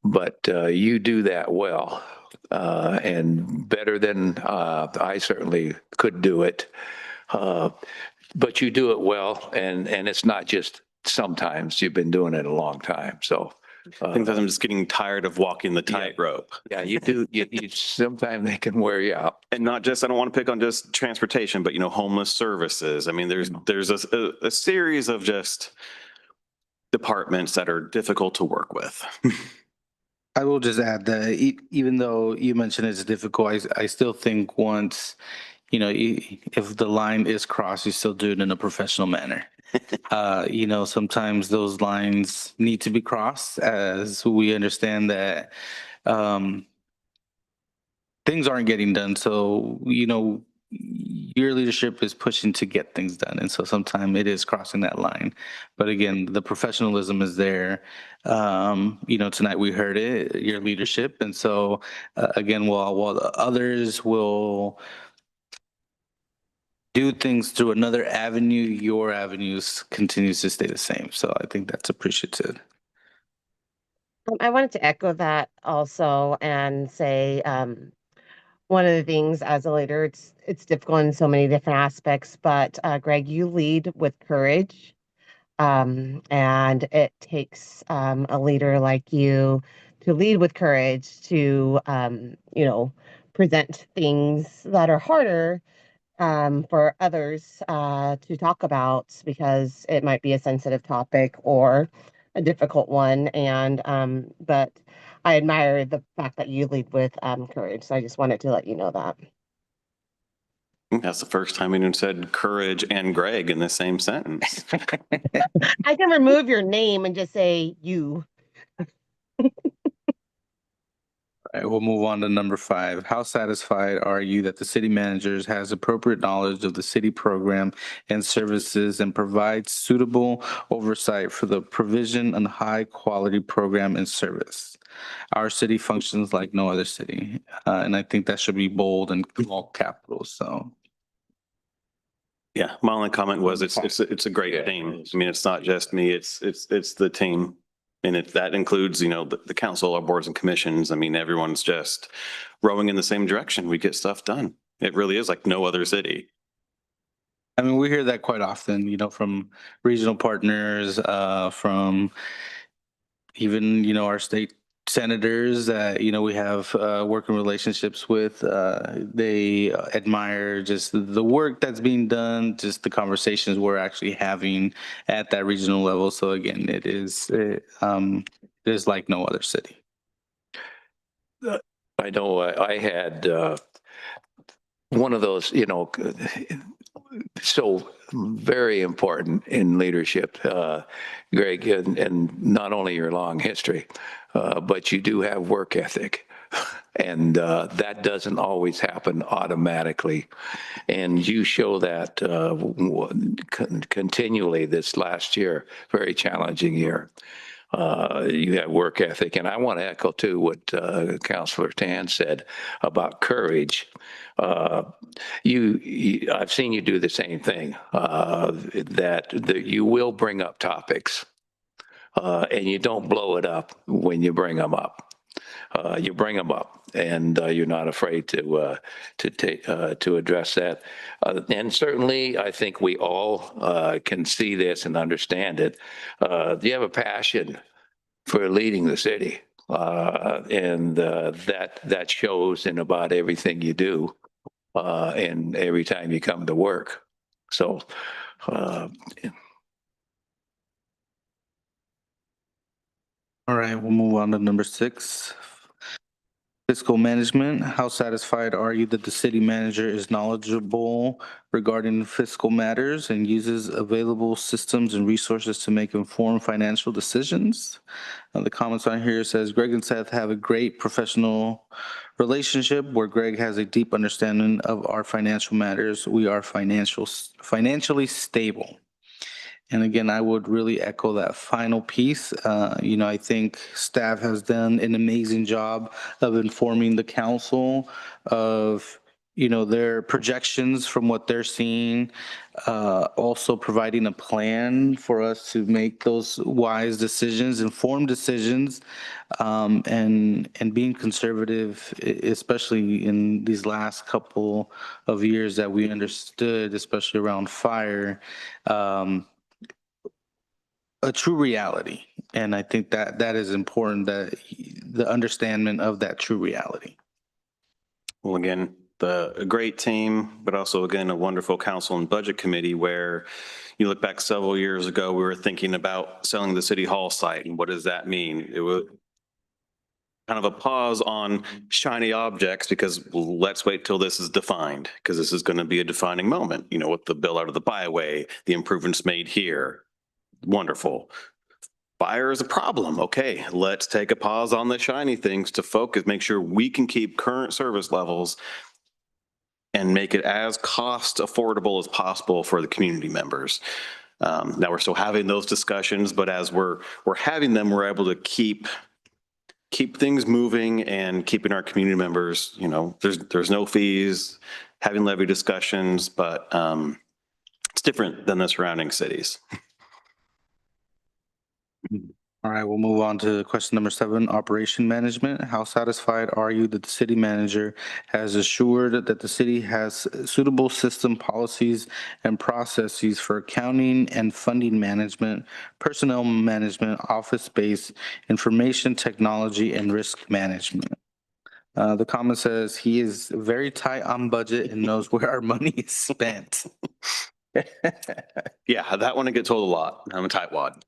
but you do that well, and better than I certainly could do it. But you do it well, and it's not just sometimes. You've been doing it a long time, so. I think that I'm just getting tired of walking the tightrope. Yeah, you do. You sometimes they can wear you out. And not just, I don't want to pick on just transportation, but homeless services. I mean, there's a series of just departments that are difficult to work with. I will just add that even though you mentioned it's difficult, I still think once, if the line is crossed, you still do it in a professional manner. Sometimes those lines need to be crossed, as we understand that things aren't getting done. So, your leadership is pushing to get things done. And so sometimes it is crossing that line. But again, the professionalism is there. Tonight we heard it, your leadership. And so again, while others will do things through another avenue, your avenues continues to stay the same. So I think that's appreciated. I wanted to echo that also and say, one of the things as a leader, it's difficult in so many different aspects, but Greg, you lead with courage. And it takes a leader like you to lead with courage to, present things that are harder for others to talk about because it might be a sensitive topic or a difficult one. And but I admire the fact that you lead with courage. So I just wanted to let you know that. That's the first time anyone said courage and Greg in the same sentence. I can remove your name and just say you. All right, we'll move on to number 5. How satisfied are you that the city manager has appropriate knowledge of the city program and services and provides suitable oversight for the provision and high quality program and service? Our city functions like no other city. And I think that should be bold and all capitals. So. Yeah, my only comment was it's a great team. I mean, it's not just me, it's the team. And that includes, the council, our boards and commissions. I mean, everyone's just rowing in the same direction. We get stuff done. It really is like no other city. I mean, we hear that quite often, from regional partners, from even, our state senators that, we have working relationships with. They admire just the work that's being done, just the conversations we're actually having at that regional level. So again, it is like no other city. I know I had one of those, so very important in leadership, Greg, and not only your long history, but you do have work ethic. And that doesn't always happen automatically. And you show that continually this last year, very challenging year. You have work ethic. And I want to echo too what Councilor Tan said about courage. I've seen you do the same thing, that you will bring up topics and you don't blow it up when you bring them up. You bring them up, and you're not afraid to address that. And certainly, I think we all can see this and understand it. You have a passion for leading the city, and that shows in about everything you do, and every time you come to work. So. All right, we'll move on to number 6. Fiscal management. How satisfied are you that the city manager is knowledgeable regarding fiscal matters and uses available systems and resources to make informed financial decisions? The comments on here says Greg and Seth have a great professional relationship where Greg has a deep understanding of our financial matters. We are financially stable. And again, I would really echo that final piece. I think staff has done an amazing job of informing the council of, their projections from what they're seeing, also providing a plan for us to make those wise decisions, informed decisions, and being conservative, especially in these last couple of years that we understood, especially around fire, a true reality. And I think that that is important, that the understanding of that true reality. Well, again, a great team, but also again, a wonderful council and budget committee where you look back several years ago, we were thinking about selling the city hall site and what does that mean? It was kind of a pause on shiny objects because let's wait till this is defined, because this is going to be a defining moment, with the bill out of the byway, the improvements made here. Wonderful. Fire is a problem. Okay, let's take a pause on the shiny things to focus, make sure we can keep current service levels and make it as cost affordable as possible for the community members. Now we're still having those discussions, but as we're having them, we're able to keep things moving and keeping our community members, there's no fees, having levy discussions, but it's different than the surrounding cities. All right, we'll move on to question number 7, operation management. How satisfied are you that the city manager has assured that the city has suitable system policies and processes for accounting and funding management, personnel management, office space, information technology, and risk management? The comment says he is very tight on budget and knows where our money is spent. Yeah, that one I get told a lot. I'm a tightwad.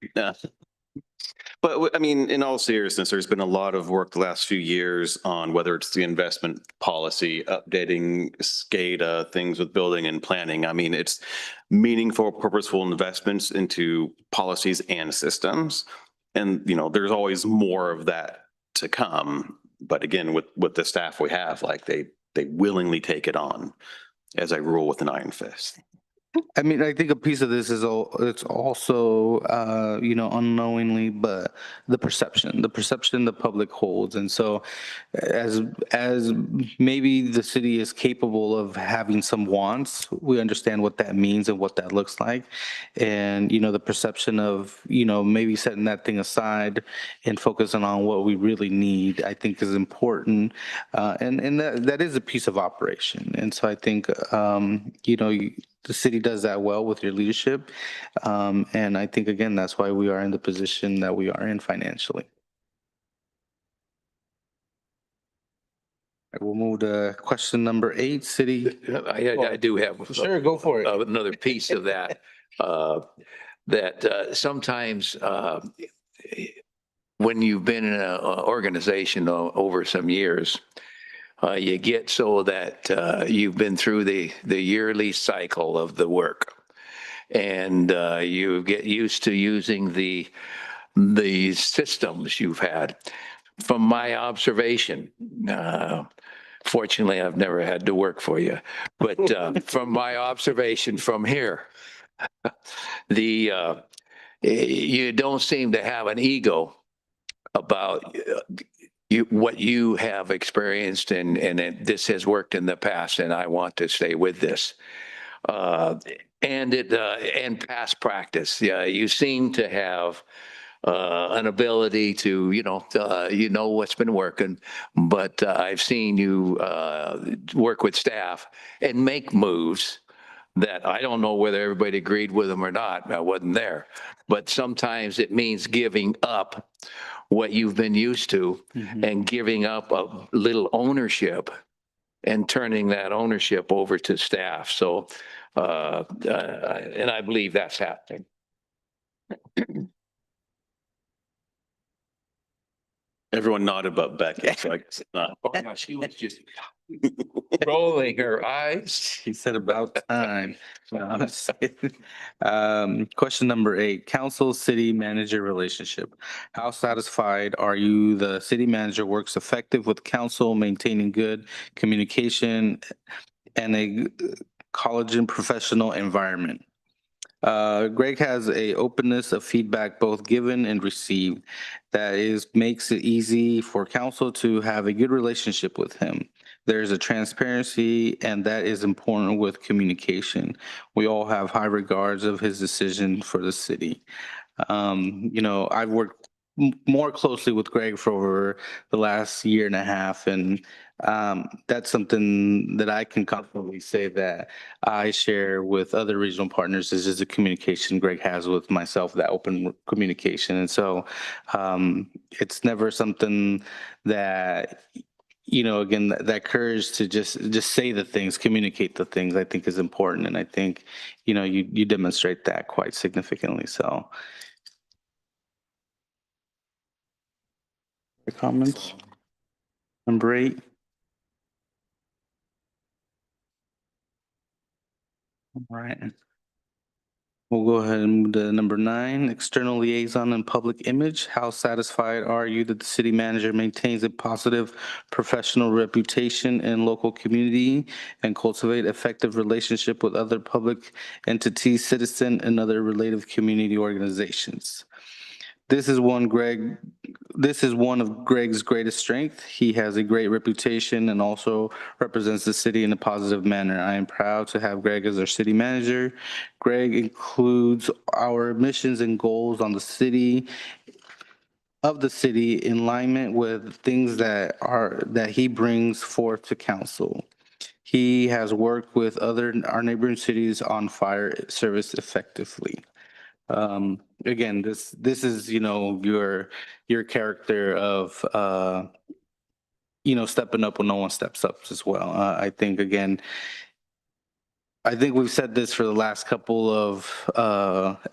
But I mean, in all seriousness, there's been a lot of work the last few years on whether it's the investment policy, updating SCADA, things with building and planning. I mean, it's meaningful, purposeful investments into policies and systems. And, there's always more of that to come. But again, with the staff we have, like they willingly take it on as I rule with an iron fist. I mean, I think a piece of this is it's also, unknowingly, but the perception the public holds. And so as maybe the city is capable of having some wants, we understand what that means and what that looks like. And, the perception of, maybe setting that thing aside and focusing on what we really need, I think is important. And that is a piece of operation. And so I think, the city does that well with your leadership. And I think, again, that's why we are in the position that we are in financially. We'll move to question number 8, city. I do have. Sure, go for it. Another piece of that, that sometimes when you've been in an organization over some years, you get so that you've been through the yearly cycle of the work, and you get used to using the systems you've had. From my observation, fortunately, I've never had to work for you, but from my observation from here, you don't seem to have an ego about what you have experienced, and this has worked in the past, and I want to stay with this. And past practice. Yeah, you seem to have an ability to, what's been working, but I've seen you work with staff and make moves that I don't know whether everybody agreed with them or not. I wasn't there, but sometimes it means giving up what you've been used to and giving up a little ownership and turning that ownership over to staff. So, and I believe that's happening. Everyone nodded but Becky. So I guess not. Oh, no, she was just rolling her eyes. He said about time. Question number 8, council city manager relationship. How satisfied are you the city manager works effective with council, maintaining good communication and a collagen professional environment? Greg has a openness of feedback, both given and received, that makes it easy for council to have a good relationship with him. There's a transparency, and that is important with communication. We all have high regards of his decision for the city. I've worked more closely with Greg for over the last year and a half, and that's something that I can confidently say that I share with other regional partners is just the communication Greg has with myself, that open communication. And so it's never something that, again, that courage to just say the things, communicate the things, I think is important. And I think, you demonstrate that quite significantly. So. Comments? Number 8. All right. We'll go ahead and move to number 9, external liaison and public image. How satisfied are you that the city manager maintains a positive professional reputation in local community and cultivate effective relationship with other public entities, citizen, and other related community organizations? This is one of Greg's greatest strengths. He has a great reputation and also represents the city in a positive manner. I am proud to have Greg as our city manager. Greg includes our missions and goals on the city in alignment with things that he brings forth to council. He has worked with our neighboring cities on fire service effectively. Again, this is, your character of, stepping up when no one steps up as well. I think we've said this for the last couple of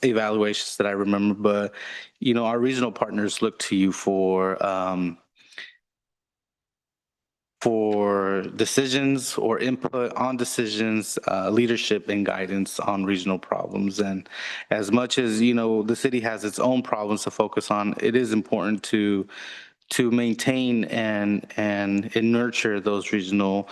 evaluations that I remember, but, our regional partners look to you for decisions or input on decisions, leadership and guidance on regional problems. And as much as, the city has its own problems to focus on, it is important to maintain and nurture those regional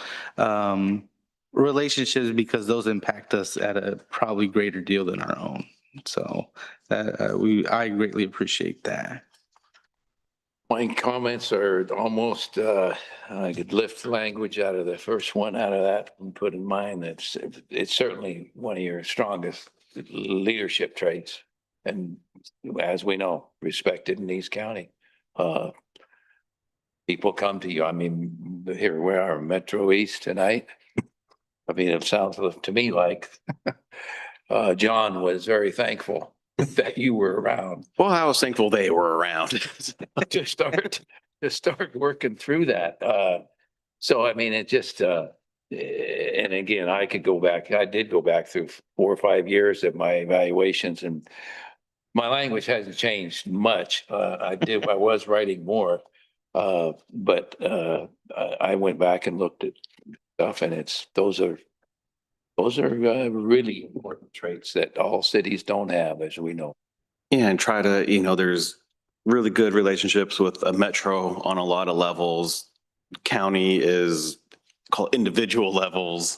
relationships, because those impact us at a probably greater deal than our own. So I greatly appreciate that. My comments are almost, I could lift language out of the first one out of that and put in mine. It's certainly one of your strongest leadership traits. And as we know, respected in East County. People come to you. I mean, here we are, Metro East tonight. I mean, it sounds to me like John was very thankful that you were around. Well, I was thankful they were around. to start working through that. So I mean, it just and again, I did go back through 4 or 5 years of my evaluations, and my language hasn't changed much. I was writing more, but I went back and looked at stuff, and those are really important traits that all cities don't have, as we know. Yeah, and try to, there's really good relationships with a metro on a lot of levels. County is called individual levels.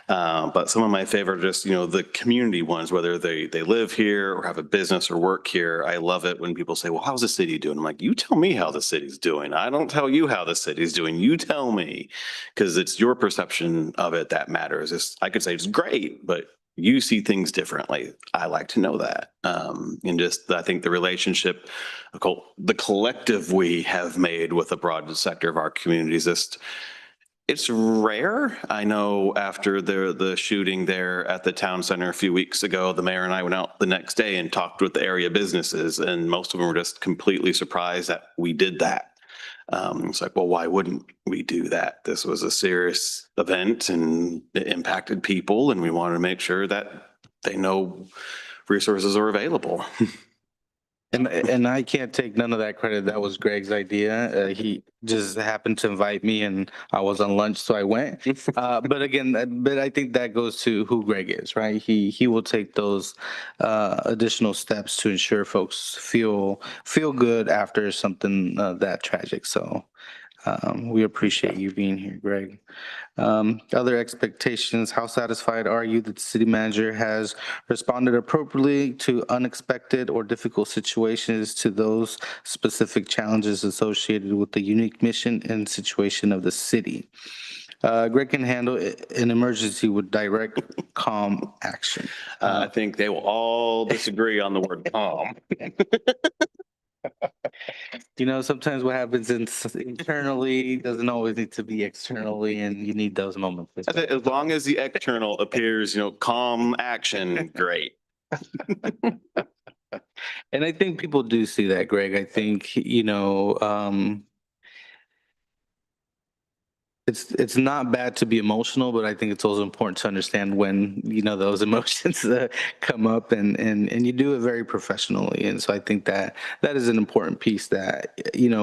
But some of my favorite, just, the community ones, whether they live here or have a business or work here. I love it when people say, well, how's the city doing? I'm like, you tell me how the city's doing. I don't tell you how the city's doing. You tell me, because it's your perception of it that matters. I could say it's great, but you see things differently. I like to know that. And just, I think the relationship, the collective we have made with a broad sector of our communities, it's rare. I know after the shooting there at the town center a few weeks ago, the mayor and I went out the next day and talked with the area businesses, and most of them were just completely surprised that we did that. It's like, well, why wouldn't we do that? This was a serious event and it impacted people, and we wanted to make sure that they know resources are available. And I can't take none of that credit. That was Greg's idea. He just happened to invite me, and I was on lunch, so I went. But again, I think that goes to who Greg is, right? He will take those additional steps to ensure folks feel good after something that tragic. So We appreciate you being here, Greg. Other expectations, how satisfied are you that the city manager has responded appropriately to unexpected or difficult situations, to those specific challenges associated with the unique mission and situation of the city? Greg can handle an emergency with direct, calm action. I think they will all disagree on the word calm. You know, sometimes what happens internally doesn't always need to be externally, and you need those moments. I think as long as the external appears, calm action, great. And I think people do see that, Greg. I think, it's not bad to be emotional, but I think it's also important to understand when, those emotions come up, and you do it very professionally. And so I think that is an important piece that,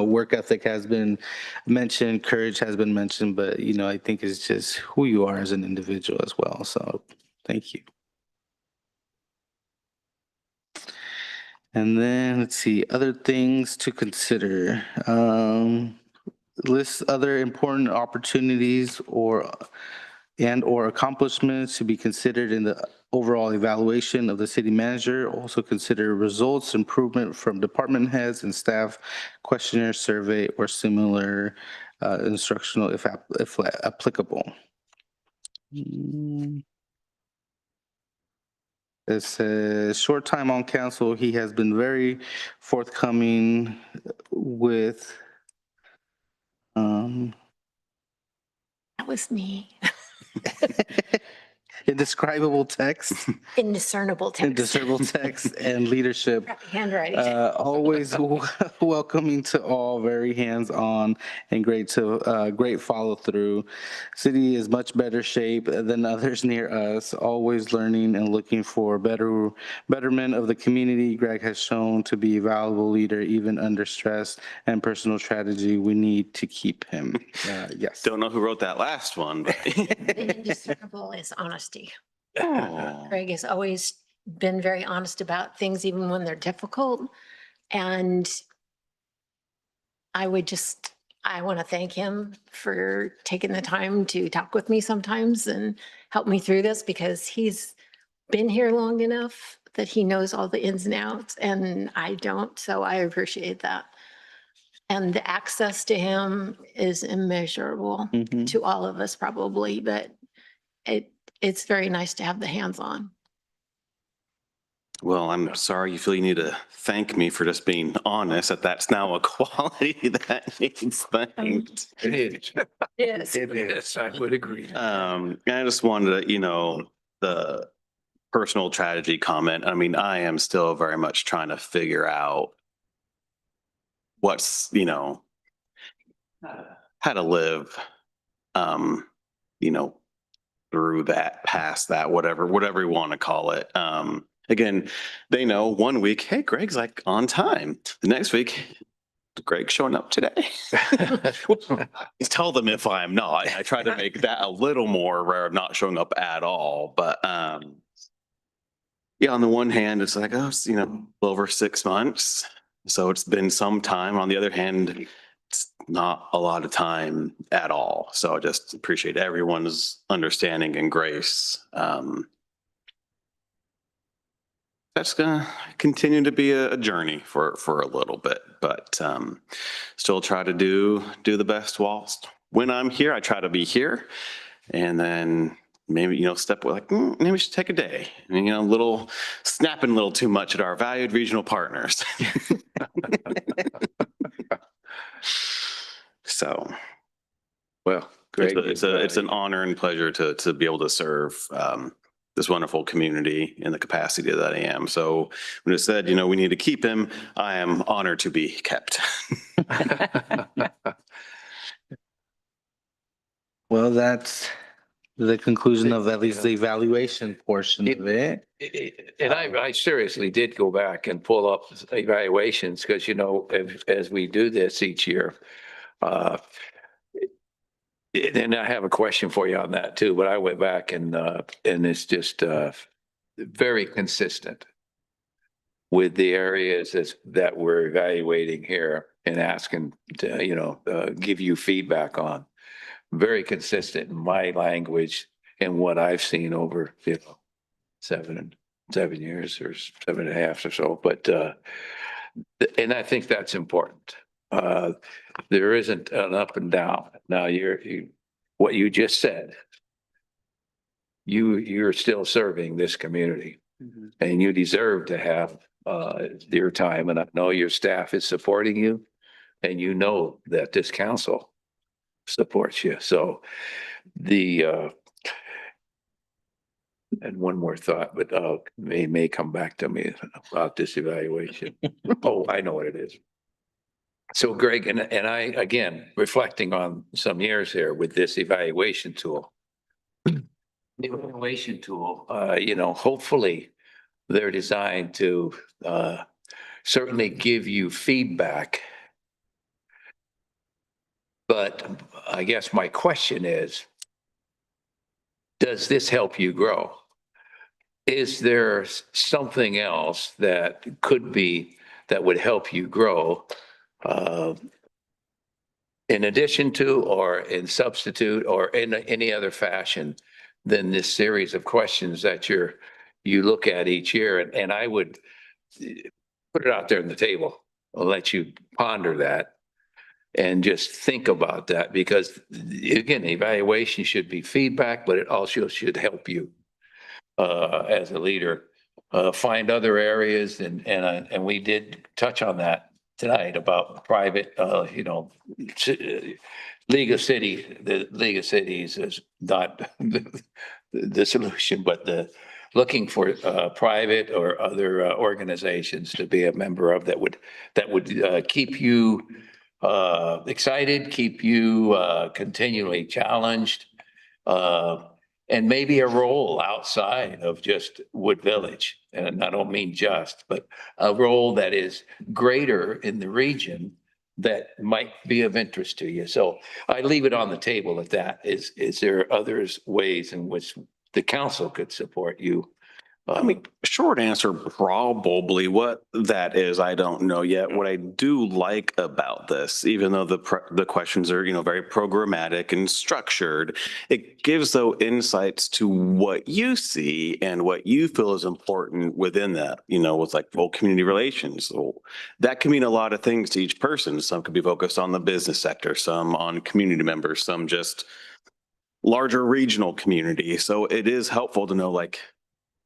work ethic has been mentioned, courage has been mentioned, but, I think it's just who you are as an individual as well. So thank you. And then let's see, other things to consider. List other important opportunities or accomplishments to be considered in the overall evaluation of the city manager. Also consider results, improvement from department heads and staff, questionnaire, survey, or similar instructional if applicable. It says, short time on council, he has been very forthcoming with That was me. indescribable text, Indiscernible text. indiscernible text and leadership. Crappy handwriting. Always welcoming to all, very hands-on and great follow through. City is much better shape than others near us, always learning and looking for betterment of the community. Greg has shown to be a valuable leader, even under stress and personal tragedy. We need to keep him. Yes. Don't know who wrote that last one, but The indiscernible is honesty. Oh. Greg has always been very honest about things, even when they're difficult. And I want to thank him for taking the time to talk with me sometimes and help me through this, because he's been here long enough that he knows all the ins and outs, and I don't. So I appreciate that. And the access to him is immeasurable Mhm. to all of us probably, but it's very nice to have the hands-on. Well, I'm sorry you feel you need to thank me for just being honest, that's now a quality that needs thanked. It is. Yes. It is. I would agree. And I just wanted to, the personal tragedy comment. I mean, I am still very much trying to figure out what's, how to live, through that, past that, whatever you want to call it. Again, they know 1 week, hey, Greg's like on time. The next week, Greg's showing up today. Tell them if I'm not. I try to make that a little more rare of not showing up at all. But yeah, on the one hand, it's like, oh, it's, over 6 months. So it's been some time. On the other hand, it's not a lot of time at all. So I just appreciate everyone's understanding and grace. That's gonna continue to be a journey for a little bit, but still try to do the best whilst when I'm here. I try to be here, and then maybe step away, like maybe we should take a day. And, little snapping a little too much at our valued regional partners. So, Well, Greg. it's an honor and pleasure to be able to serve this wonderful community in the capacity that I am. So when it said, we need to keep him, I am honored to be kept. Well, that's the conclusion of at least the evaluation portion of it. And I seriously did go back and pull up evaluations because, as we do this each year, and I have a question for you on that too, but I went back and it's just very consistent with the areas that we're evaluating here. and asking to, give you feedback on. Very consistent in my language and what I've seen over, 7 years or 7.5 or so, but, and I think that's important. There isn't an up and down. Now what you just said, you're still serving this community and you deserve to have, your time. And I know your staff is supporting you and you know that this council supports you. So and one more thought, but may come back to me about this evaluation. Oh, I know what it is. So Greg, and I, again, reflecting on some years here with this evaluation tool. The evaluation tool, hopefully they're designed to certainly give you feedback. But I guess my question is, does this help you grow? Is there something else that would help you grow in addition to or in substitute or in any other fashion than this series of questions that you look at each year? And I would put it out there on the table. I'll let you ponder that and just think about that, because again, evaluation should be feedback, but it also should help you as a leader find other areas. And we did touch on that tonight about private, League of Cities. The League of Cities is not the solution, but looking for private or other organizations to be a member of that would keep you excited, keep you continually challenged, and maybe a role outside of just Wood Village. And I don't mean just, but a role that is greater in the region that might be of interest to you. So I leave it on the table at that. Is there others ways in which the council could support you? I mean, short answer, probably. What that is, I don't know yet. What I do like about this, even though the questions are, very programmatic and structured, it gives though insights to what you see and what you feel is important within that, with like, community relations. So that can mean a lot of things to each person. Some could be focused on the business sector, some on community members, some just larger regional community. So it is helpful to know, like,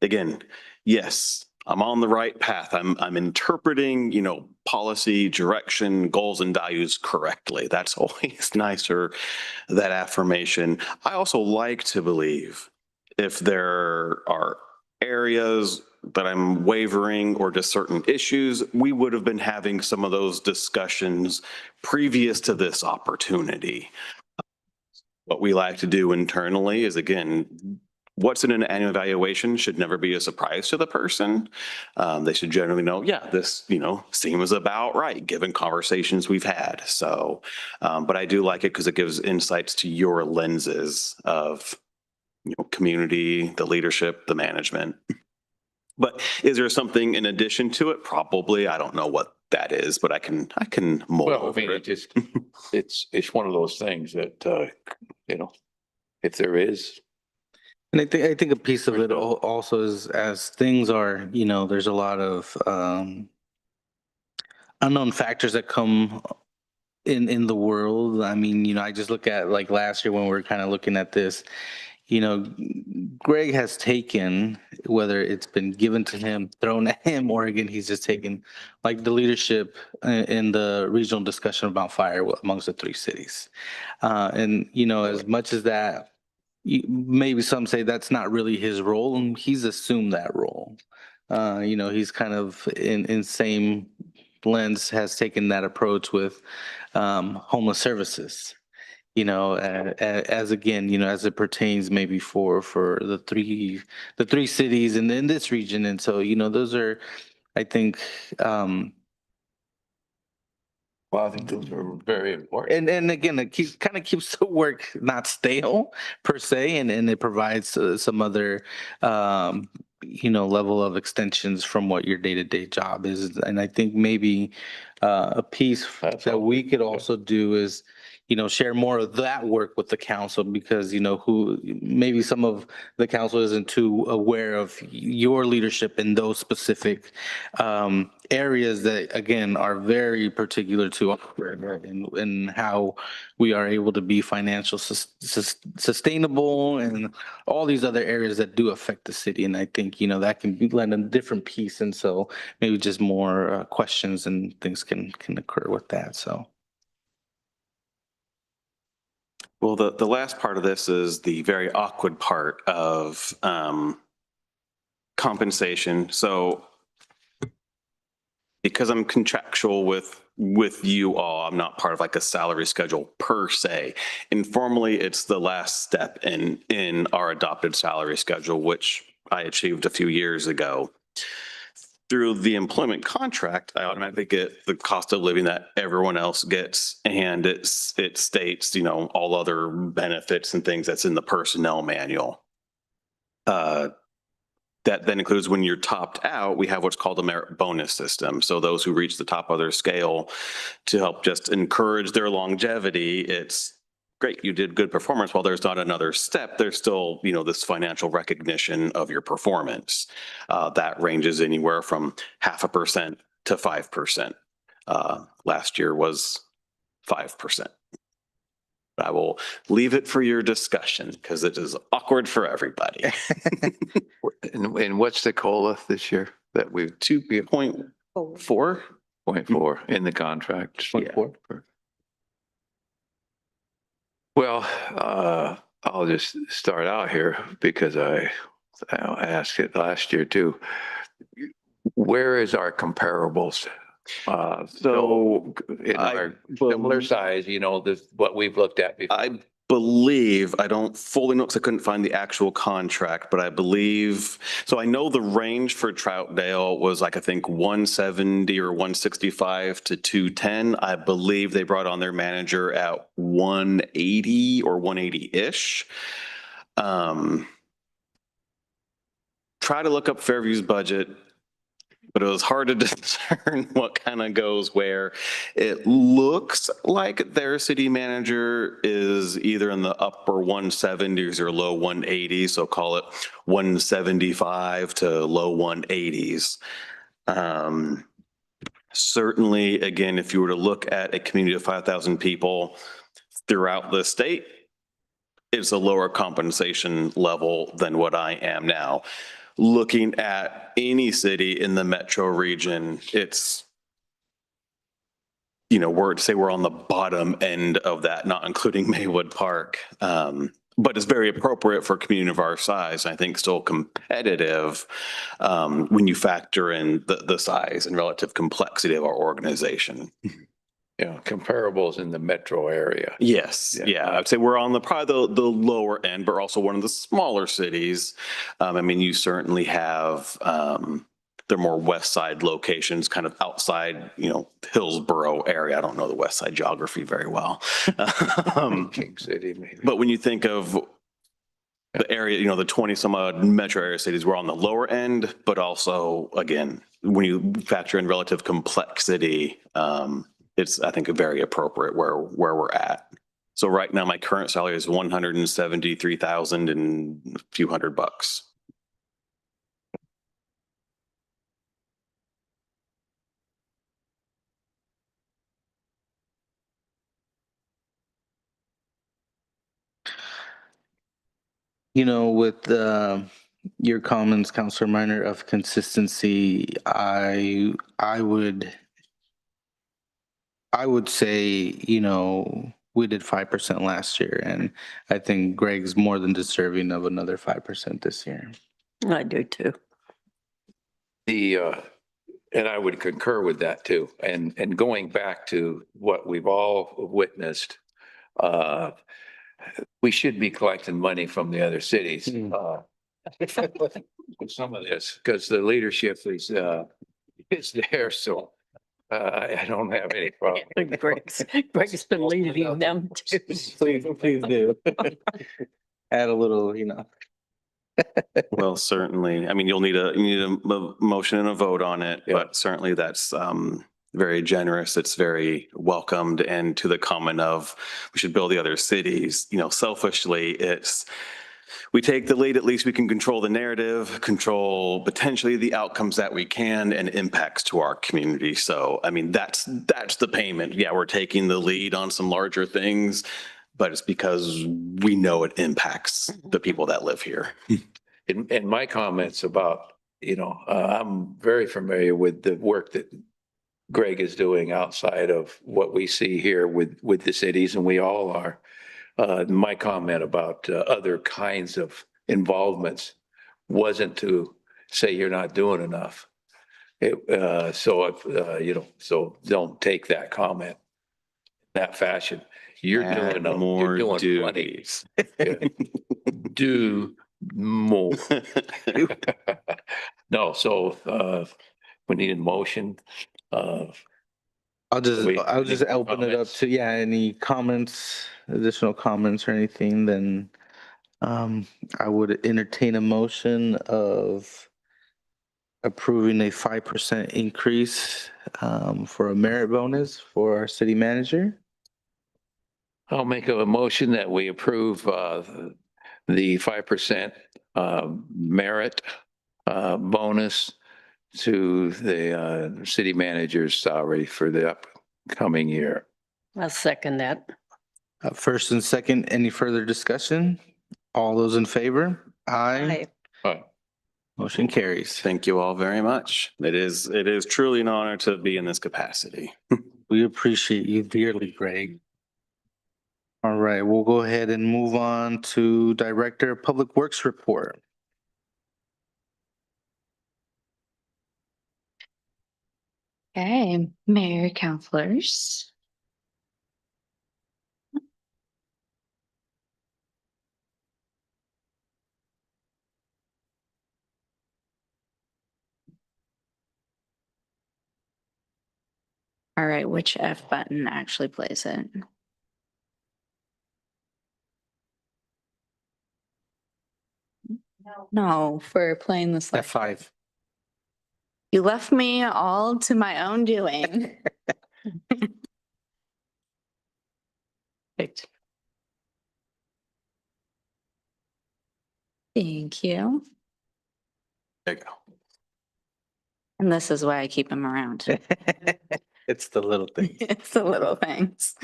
again, yes, I'm on the right path. I'm interpreting, policy, direction, goals and values correctly. That's always nicer, that affirmation. I also like to believe if there are areas that I'm wavering or just certain issues, we would have been having some of those discussions previous to this opportunity. What we like to do internally is, again, what's in an annual evaluation should never be a surprise to the person. They should generally know, this, seems about right, given conversations we've had. So, but I do like it because it gives insights to your lenses of, community, the leadership, the management. But is there something in addition to it? Probably. I don't know what that is, but I can mold Well, I over mean, it. it's one of those things that, if there is. And I think a piece of it also is, as things are, there's a lot of unknown factors that come in the world. I mean, I just look at like last year when we were kind of looking at this, Greg has taken, whether it's been given to him, thrown at him, or again, he's just taken like the leadership in the regional discussion about fire amongst the 3 cities. And, as much as that, maybe some say that's not really his role, and he's assumed that role. He's kind of in same lens has taken that approach with homeless services. As again, as it pertains maybe for the three cities in this region, and so those are, I think. Well, I think those are very important. And again, it kind of keeps the work not stale per se, and it provides some other level of extensions from what your day-to-day job is. And I think maybe a piece That's that all. we could also do is, share more of that work with the council because, who, maybe some of the council isn't too aware of your leadership in those specific areas that, again, are very particular to us and how we are able to be financial sustainable and all these other areas that do affect the city. And I think, that can be lend a different piece. And so maybe just more questions and things can occur with that. So. Well, the last part of this is the very awkward part of compensation. So because I'm contractual with you all, I'm not part of like a salary schedule per se. Informally, it's the last step in our adopted salary schedule, which I achieved a few years ago. Through the employment contract, I automatically get the cost of living that everyone else gets. And it states, all other benefits and things that's in the personnel manual. That then includes when you're topped out, we have what's called a merit bonus system. So those who reach the top of their scale to help just encourage their longevity, it's great, you did good performance. While there's not another step, there's still, this financial recognition of your performance. That ranges anywhere from 0.5% to 5%. Last year was 5%. I will leave it for your discussion because it is awkward for everybody. And what's the COLA this year that we've 2.4? 0.4 in the contract? 0.4. Well, I'll just start out here because I asked it last year too. Where is our comparables? So in our similar size, what we've looked at before. I believe, I don't fully know because I couldn't find the actual contract, but I believe, so I know the range for Troutdale was like, I think 170 or 165 to 210. I believe they brought on their manager at 180 or 180-ish. Try to look up Fairview's budget, but it was hard to discern what kind of goes where. It looks like their city manager is either in the upper 170s or low 180s, so call it 175 to low 180s. Certainly, again, if you were to look at a community of 5,000 people throughout the state, it's a lower compensation level than what I am now. Looking at any city in the metro region, it's, we're on the bottom end of that, not including Maywood Park. But it's very appropriate for a community of our size. I think still competitive when you factor in the size and relative complexity of our organization. Comparables in the metro area. Yes. Yeah. I'd say we're on probably the lower end, but also one of the smaller cities. You certainly have their more west side locations kind of outside, Hillsborough area. I don't know the west side geography very well. King City, maybe. But when you think of the area, the 20 some odd metro area cities, we're on the lower end, but also, again, when you factor in relative complexity, it's, I think, very appropriate where we're at. So right now, my current salary is $173,000 and a few $100. With your comments, Councilor Minor, of consistency, I would say, we did 5% last year, and I think Greg's more than deserving of another 5% this year. I do too. And I would concur with that too. And going back to what we've all witnessed, we should be collecting money from the other cities. With some of this, because the leadership is there. So I don't have any problem. Greg's been leading them too. Please do. Add a little, Well, certainly. You'll need a motion and a vote on it, Yeah. but certainly that's very generous. It's very welcomed. And to the comment of we should build the other cities, selfishly, it's we take the lead, at least we can control the narrative, control potentially the outcomes that we can and impacts to our community. So, I mean, that's the payment. Yeah, we're taking the lead on some larger things, but it's because we know it impacts the people that live here. In my comments about, I'm very familiar with the work that Greg is doing outside of what we see here with the cities, and we all are. My comment about other kinds of involvements wasn't to say you're not doing enough. So don't take that comment that fashion. You're Add doing more you're doing plenty. duties. Do more. No, so we need a motion. I'll just We- open it up comments? to, any comments, additional comments or anything, then I would entertain a motion of approving a 5% increase for a merit bonus for our city manager. I'll make a motion that we approve the 5% merit bonus to the city manager's salary for the upcoming year. I'll second that. First and second, any further discussion? All those in favor? Aye. Motion carries. Thank you all very much. It is truly an honor to be in this capacity. We appreciate you dearly, Greg. All right, we'll go ahead and move on to Director of Public Works report. Okay, Mayor, councilors. All right, which F button actually plays it? No, for playing this. F5. You left me all to my own doing. Perfect. Thank you. There you go. And this is why I keep him around. It's the little thing. It's the little things.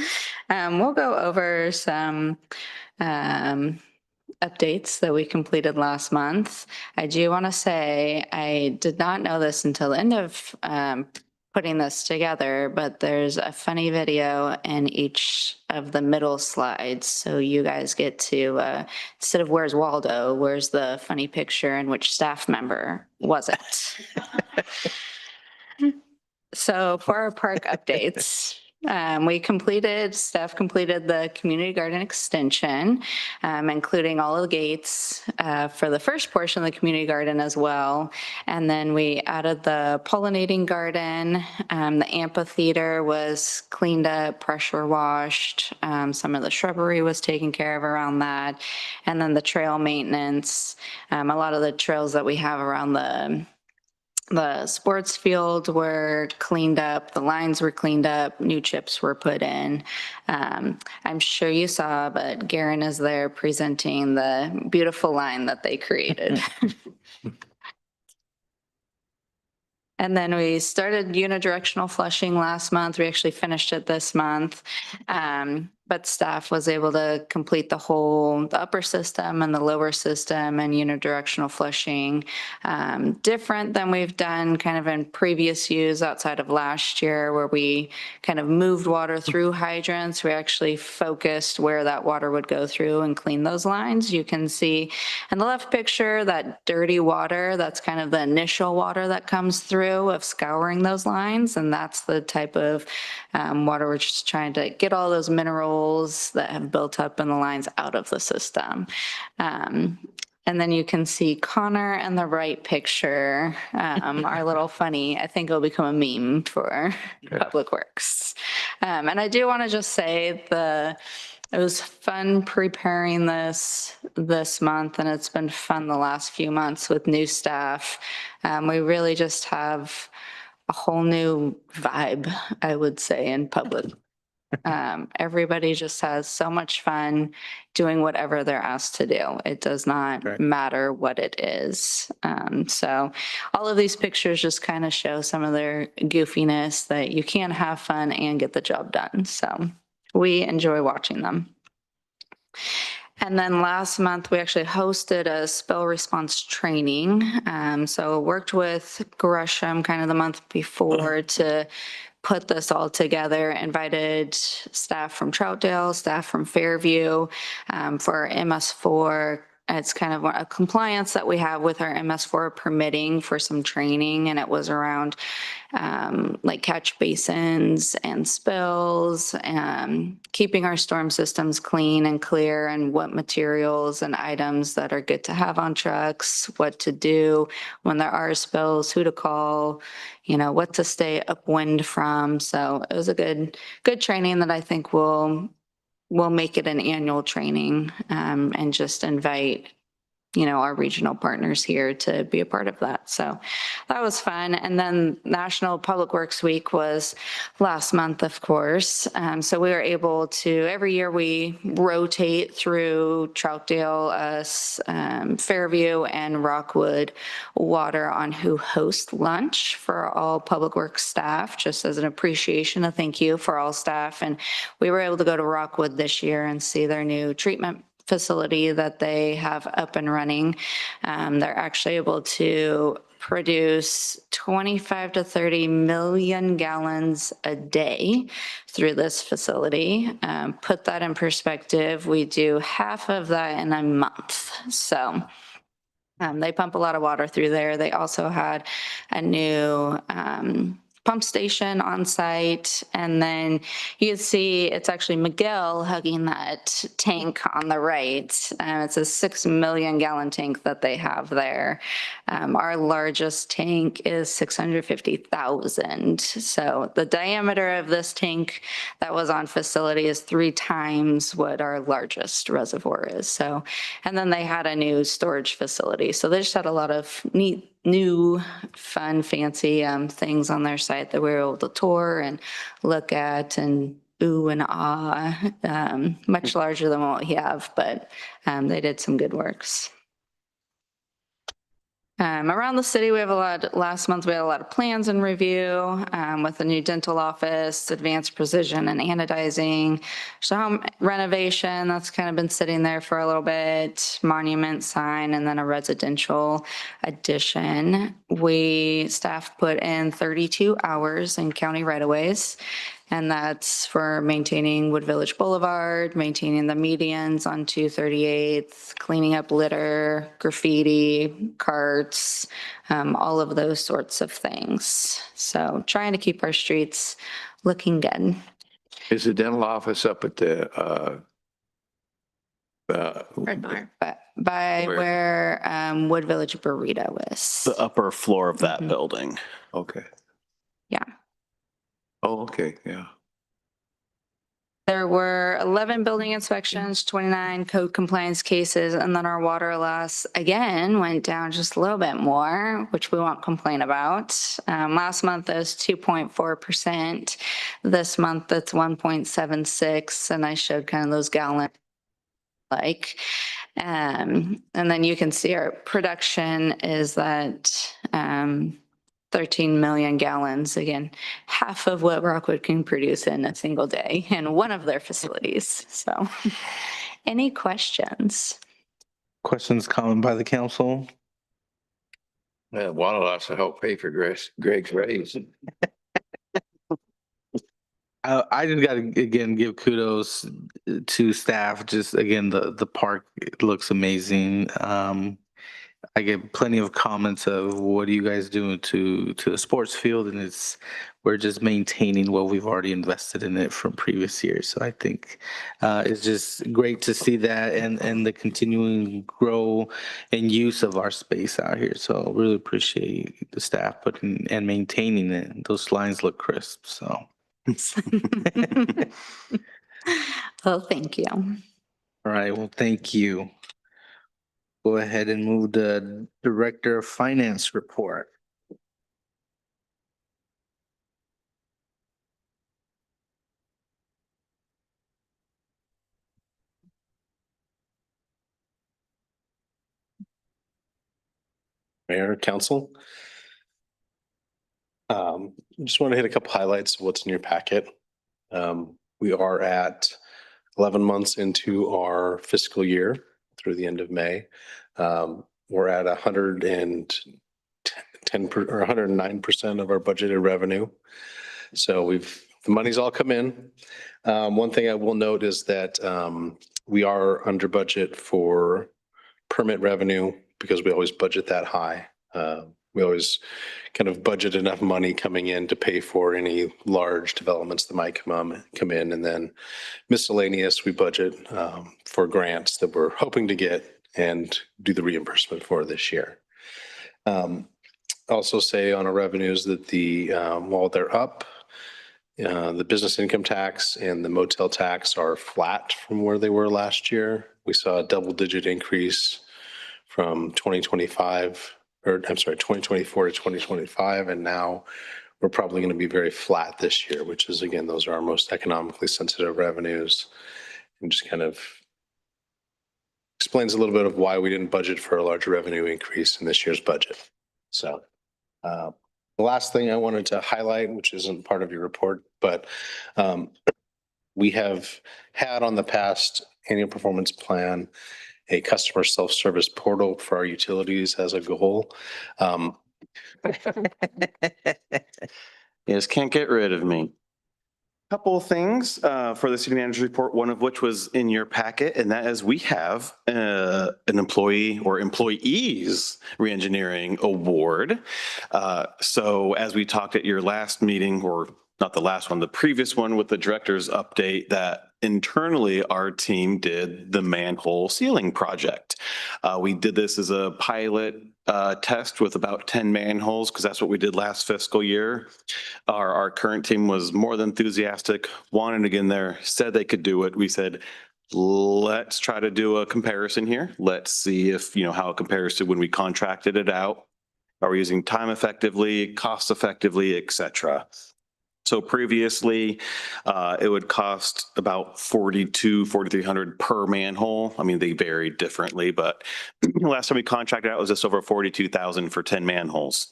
We'll go over some updates that we completed last month. I do want to say I did not know this until the end of putting this together, but there's a funny video in each of the middle slides. So you guys get to, instead of where's Waldo, where's the funny picture and which staff member was it? So for our park updates, staff completed the community garden extension, including all of the gates for the first portion of the community garden as well. And then we added the pollinating garden. The amphitheater was cleaned up, pressure washed. Some of the shrubbery was taken care of around that. And then the trail maintenance, a lot of the trails that we have around the sports field were cleaned up, the lines were cleaned up, new chips were put in. I'm sure you saw, but Garen is there presenting the beautiful line that they created. And then we started unidirectional flushing last month. We actually finished it this month. But staff was able to complete the upper system and the lower system and unidirectional flushing. Different than we've done kind of in previous years outside of last year where we kind of moved water through hydrants. We actually focused where that water would go through and clean those lines. You can see in the left picture that dirty water, that's kind of the initial water that comes through of scouring those lines. And that's the type of water we're just trying to get all those minerals that have built up in the lines out of the system. And then you can see Connor in the right picture, our little funny, I think it'll become a meme for Public Works. And I do want to just say it was fun preparing this month, and it's been fun the last few months with new staff. We really just have a whole new vibe, I would say, in public. Everybody just has so much fun doing whatever they're asked to do. It does not Right. matter what it is. So all of these pictures just kind of show some of their goofiness, that you can have fun and get the job done. So we enjoy watching them. And then last month, we actually hosted a spill response training. So worked with Gresham kind of the month before to put this all together, invited staff from Troutdale, staff from Fairview, for MS4. It's kind of a compliance that we have with our MS4 permitting for some training, and it was around like catch basins and spills, and keeping our storm systems clean and clear, and what materials and items that are good to have on trucks, what to do when there are spills, who to call, you know, what to stay upwind from. So it was a good training that I think will make it an annual training, and just invite, you know, our regional partners here to be a part of that. So that was fun. And then National Public Works Week was last month, of course. So we were able to, every year we rotate through Troutdale, us, Fairview, and Rockwood Water on who host lunch for all Public Works staff, just as an appreciation, a thank you for all staff. And we were able to go to Rockwood this year and see their new treatment facility that they have up and running. They're actually able to produce 25 to 30 million gallons a day through this facility. Put that in perspective, we do half of that in a month. So they pump a lot of water through there. They also had a new pump station on site. And then you can see it's actually Miguel hugging that tank on the right. It's a 6 million gallon tank that they have there. Our largest tank is 650,000. So the diameter of this tank that was on facility is 3 times what our largest reservoir is. So, and then they had a new storage facility. So they just had a lot of neat, new, fun, fancy things on their site that we were able to tour and look at and ooh and ah, much larger than what we have, but they did some good works. Around the city, we have last month we had a lot of plans in review with the new dental office, advanced precision and anodizing, home renovation that's kind of been sitting there for a little bit, monument sign, and then a residential addition. Staff put in 32 hours in county right-of-ways. And that's for maintaining Wood Village Boulevard, maintaining the medians on 238th, cleaning up litter, graffiti, carts, all of those sorts of things. So trying to keep our streets looking good. Is the dental office up at the, Red Bar. But by where Wood Village Burrito is. The upper floor of that Mhm. building. okay. Yeah. Oh, okay, yeah. There were 11 building inspections, 29 code compliance cases, and then our water loss again went down just a little bit more, which we won't complain about. Last month it was 2.4%. This month it's 1.76, and I showed kind of those gallon and then you can see our production is that 13 million gallons, again, half of what Rockwood can produce in a single day in one of their facilities. So any questions? Questions coming by the council? Water loss will help pay for Greg's raise. I just gotta again give kudos to staff. Just again, the park looks amazing. I get plenty of comments of what are you guys doing to the sports field, and we're just maintaining what we've already invested in it from previous years. So I think it's just great to see that and the continuing grow and use of our space out here. So really appreciate the staff putting and maintaining it. Those lines look crisp. So. Well, thank you. All right, well, thank you. Go ahead and move the Director of Finance report. Mayor, Council. Just want to hit a couple highlights of what's in your packet. We are at 11 months into our fiscal year through the end of May. We're at 110 or 109% of our budgeted revenue. So the money's all come in. One thing I will note is that we are under budget for permit revenue because we always budget that high. We always kind of budget enough money coming in to pay for any large developments that might come in. And then miscellaneous, we budget for grants that we're hoping to get and do the reimbursement for this year. Also say on our revenues that while they're up, the business income tax and the motel tax are flat from where they were last year. We saw a double-digit increase from 2024 to 2025, and now we're probably going to be very flat this year, which is, again, those are our most economically sensitive revenues, and just kind of explains a little bit of why we didn't budget for a larger revenue increase in this year's budget. So the last thing I wanted to highlight, which isn't part of your report, but we have had on the past annual performance plan a customer self-service portal for our utilities as a goal. You just can't get rid of me. Couple of things for the city manager's report, one of which was in your packet, and that is we have an employee or employees reengineering award. So as we talked at your last meeting, or not the last one, the previous one with the director's update, that internally our team did the manhole sealing project. We did this as a pilot test with about 10 manholes because that's what we did last fiscal year. Our current team was more than enthusiastic, wanted to get in there, said they could do it. We said, let's try to do a comparison here. Let's see if, how it compares to when we contracted it out. Are we using time effectively, cost effectively, et cetera? So previously, it would cost about $4,300 per manhole. I mean, they varied differently, but last time we contracted out was just over $42,000 for 10 manholes.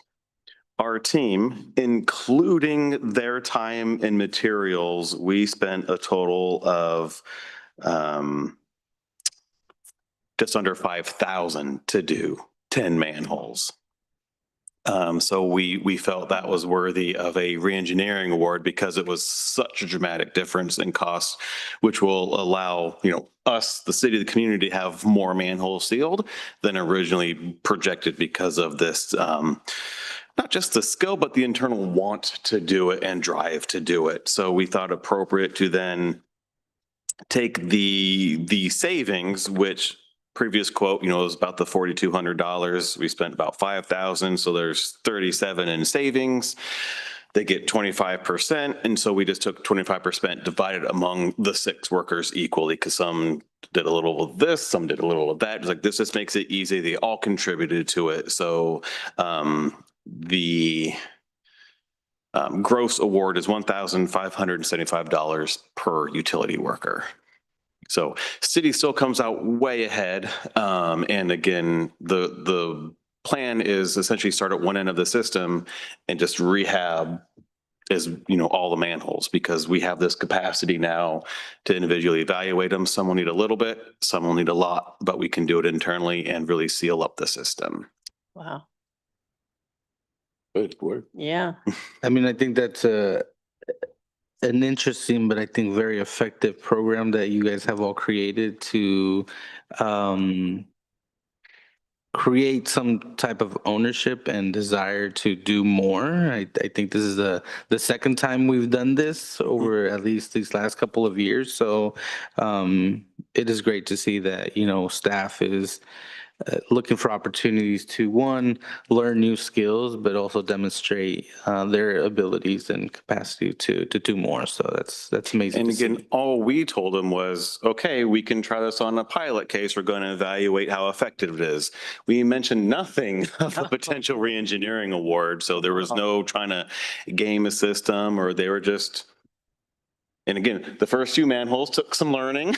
Our team, including their time and materials, we spent a total of just under $5,000 to do 10 manholes. So we felt that was worthy of a reengineering award because it was such a dramatic difference in cost, which will allow, us, the city, the community, to have more manholes sealed than originally projected because of this, not just the skill, but the internal want to do it and drive to do it. So we thought appropriate to then take the savings, which previous quote, was about the $4,200. We spent about $5,000. So there's 37 in savings. They get 25%. And so we just took 25% divided among the 6 workers equally, because some did a little of this, some did a little of that. It's like, this just makes it easy. They all contributed to it. So the gross award is $1,575 per utility worker. So city still comes out way ahead. And again, the plan is essentially start at one end of the system and just rehab as, all the manholes, because we have this capacity now to individually evaluate them. Some will need a little bit, some will need a lot, but we can do it internally and really seal up the system. Wow. Good work. Yeah. I mean, I think that's an interesting, but I think very effective program that you guys have all created to create some type of ownership and desire to do more. I think this is the second time we've done this over at least these last couple of years. So it is great to see that, staff is looking for opportunities to, one, learn new skills, but also demonstrate their abilities and capacity to do more. So that's amazing. And to see. again, all we told them was, okay, we can try this on a pilot case. We're going to evaluate how effective it is. We mentioned nothing of a potential reengineering award. So there was no trying to game a system, or they were just, and again, the first few manholes took some learning.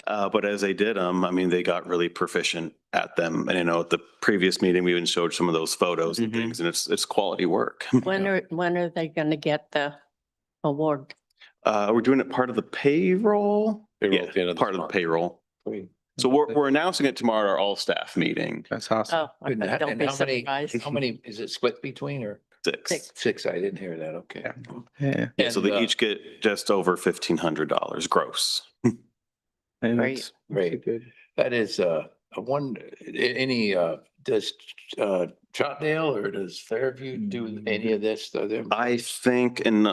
But as they did them, I mean, they got really proficient at them. And at the previous meeting, we even showed some of those photos and Mhm. things, and it's quality work. When are they gonna get the award? We're doing it part of the payroll. Payroll Yeah, at the end of this part of the month. payroll. So we're announcing it tomorrow at our all staff meeting. That's awesome. Oh, okay, don't be surprised. How many, is it split between or? Six. Six, I didn't hear that, okay. Yeah. Yeah, so And, they each get just over $1,500 gross. And Great. that's Great. good. That is, does, Troutdale or does Fairview do any of this? Are there- I think in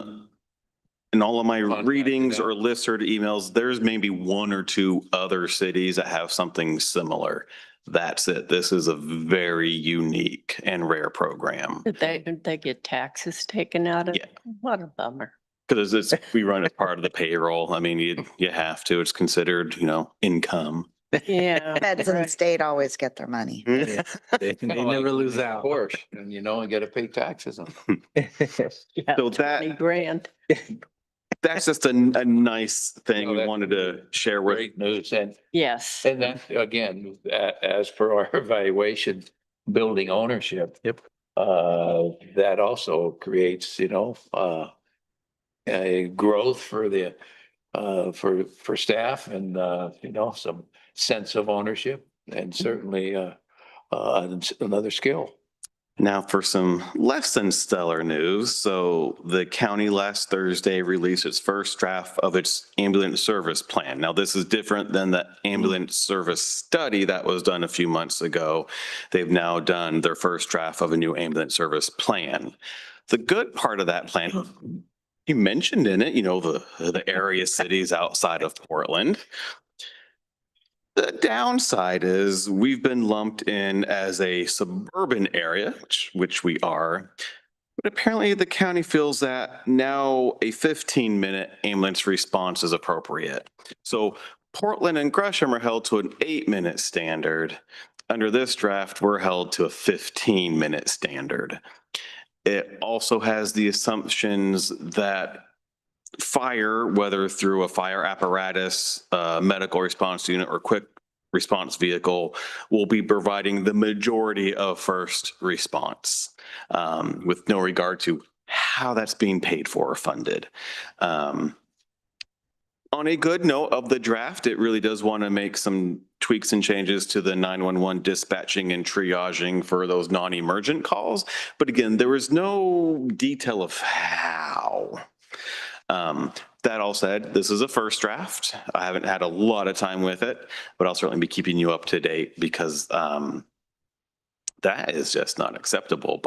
all of my Contacted readings or out. listserv emails, there's maybe one or two other cities that have something similar. That's it. This is a very unique and rare program. Did they get taxes taken out of? Yeah. What a bummer. Because we run as part of the payroll. I mean, you have to. It's considered, income. Yeah. Feds and right. state always get their money. They never lose Of out. course, and and gotta pay taxes on. Yeah, So that- 20 grand. That's just a nice thing Oh, we that's wanted to share with. Great news. Yes. And then again, as per our evaluation, building ownership. Yep. That also creates, a growth for the, for staff and, some sense of ownership and certainly, another skill. Now for some less than stellar news. So the county last Thursday released its first draft of its ambulance service plan. Now this is different than the ambulance service study that was done a few months ago. They've now done their first draft of a new ambulance service plan. The good part of that plan, you mentioned in it, the area cities outside of Portland. The downside is we've been lumped in as a suburban area, which we are. But apparently the county feels that now a 15-minute ambulance response is appropriate. So Portland and Gresham are held to an 8-minute standard. Under this draft, we're held to a 15-minute standard. It also has the assumptions that fire, whether through a fire apparatus, medical response unit, or quick response vehicle, will be providing the majority of first response, with no regard to how that's being paid for or funded. On a good note of the draft, it really does want to make some tweaks and changes to the 911 dispatching and triaging for those non-emergent calls. But again, there was no detail of how. That all said, this is a first draft. I haven't had a lot of time with it, but I'll certainly be keeping you up to date because that is just not acceptable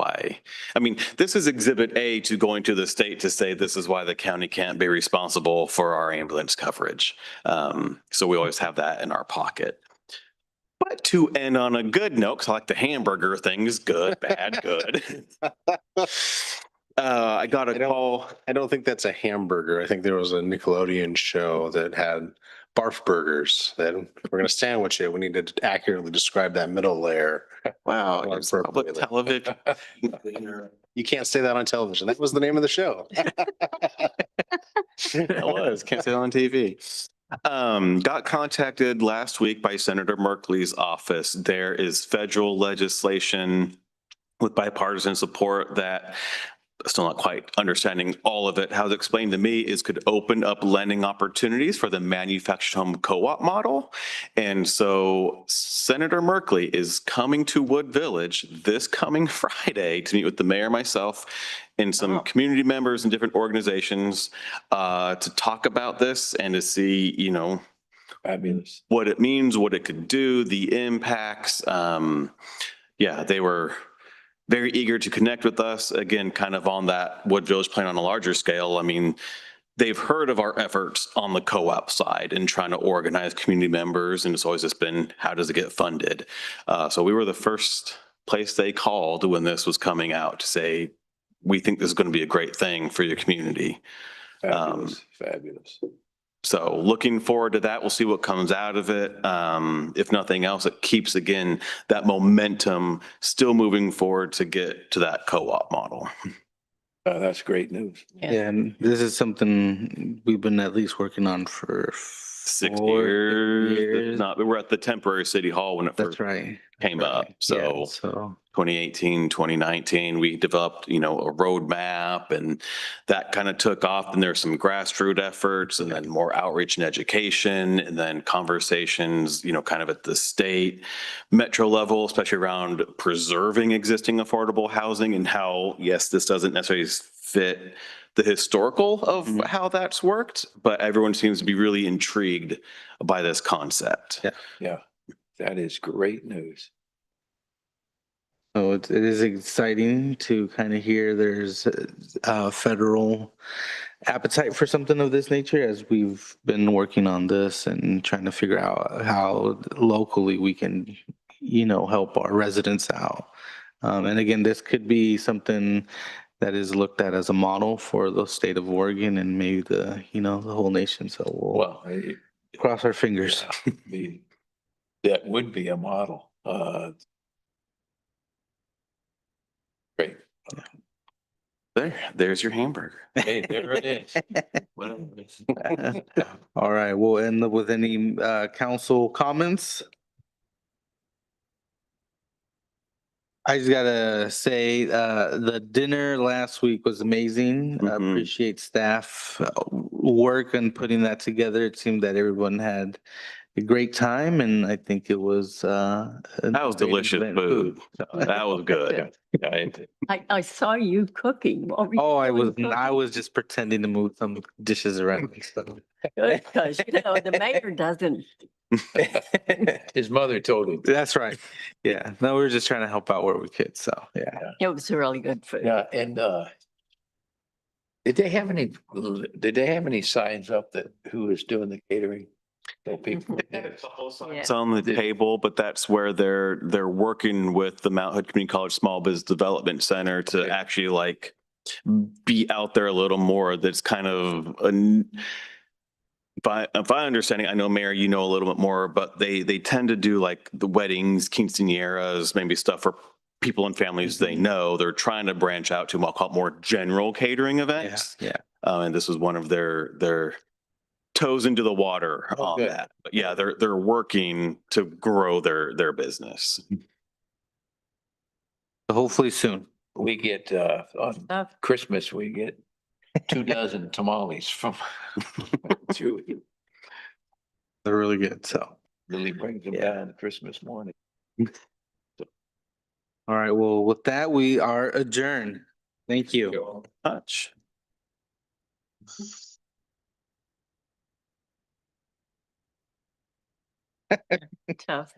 this is exhibit A to going to the state to say this is why the county can't be responsible for our ambulance coverage. So we always have that in our pocket. But to end on a good note, because I like the hamburger things, good, bad, good. I got a call. I don't think that's a hamburger. I think there was a Nickelodeon show that had barf burgers that we're going to sandwich it. We need to accurately describe that middle layer. Wow, Well, it's public appropriately. television. You can't say that on television. That was the name of the show. It was, can't say it on TV. Got contacted last week by Senator Merkley's office. There is federal legislation with bipartisan support that still not quite understanding all of it. How it's explained to me is could open up lending opportunities for the manufactured home co-op model. And so Senator Merkley is coming to Wood Village this coming Friday to meet with the mayor, myself, and some community members and different organizations to talk about this and to see, Fabulous. what it means, what it could do, the impacts. They were very eager to connect with us, again, kind of on that Wood Village plan on a larger scale. I mean, they've heard of our efforts on the co-op side and trying to organize community members, and it's always just been, how does it get funded? So we were the first place they called when this was coming out to say, we think this is going to be a great thing for your community. Fabulous. So looking forward to that. We'll see what comes out of it. If nothing else, it keeps, again, that momentum still moving forward to get to that co-op model. That's great news. And this is something we've been at least working on for 6 4 years. years. Not, we're at the temporary city hall when it That's first right. came Right. up. Yeah, So so 2018, 2019, we developed, a roadmap and that kind of took off. And there's some grassroots efforts and then more outreach and education and then conversations, kind of at the state metro level, especially around preserving existing affordable housing and how, yes, this doesn't necessarily fit the historical of Mhm. how that's worked, but everyone seems to be really intrigued by this concept. Yeah. Yeah, that is great news. So it is exciting to kind of hear there's federal appetite for something of this nature as we've been working on this and trying to figure out how locally we can, help our residents out. And again, this could be something that is looked at as a model for the state of Oregon and maybe the whole nation. So we'll Well, cross our fingers. that would be a model. Great. There's your hamburger. Hey, there it is. All right, we'll end up with any council comments. I just gotta say, the dinner last week was amazing. I Mhm. appreciate staff work on putting that together. It seemed that everyone had a great time and I think it was That was delicious food. That was good. I saw you cooking. What were you Oh, I doing was just pretending to move some dishes around and stuff. Because, the mayor doesn't. His mother told him. That's right. Yeah. No, we were just trying to help out where we could. So, yeah. It was really good food. Yeah, and did they have any signs up that who was doing the catering? That people. It's on the table, but that's where they're working with the Mount Hood Community College Small Business Development Center to Okay. actually be out there a little more. That's kind of if I understanding, I know Mayor, you know a little bit more, but they tend to do the weddings, quinceañeras, maybe stuff for people and families they know. They're trying to branch out to, I'll call it, more general catering events. Yeah. And this was one of their toes into the water on good. that. But yeah, they're working to grow their business. Hopefully soon. We get, on Christmas, we get 24 tamales from Julie. They're really good. So, Lily brings them Yeah. down Christmas morning. all right. Well, with that, we are adjourned. Thank you. Much. Tough.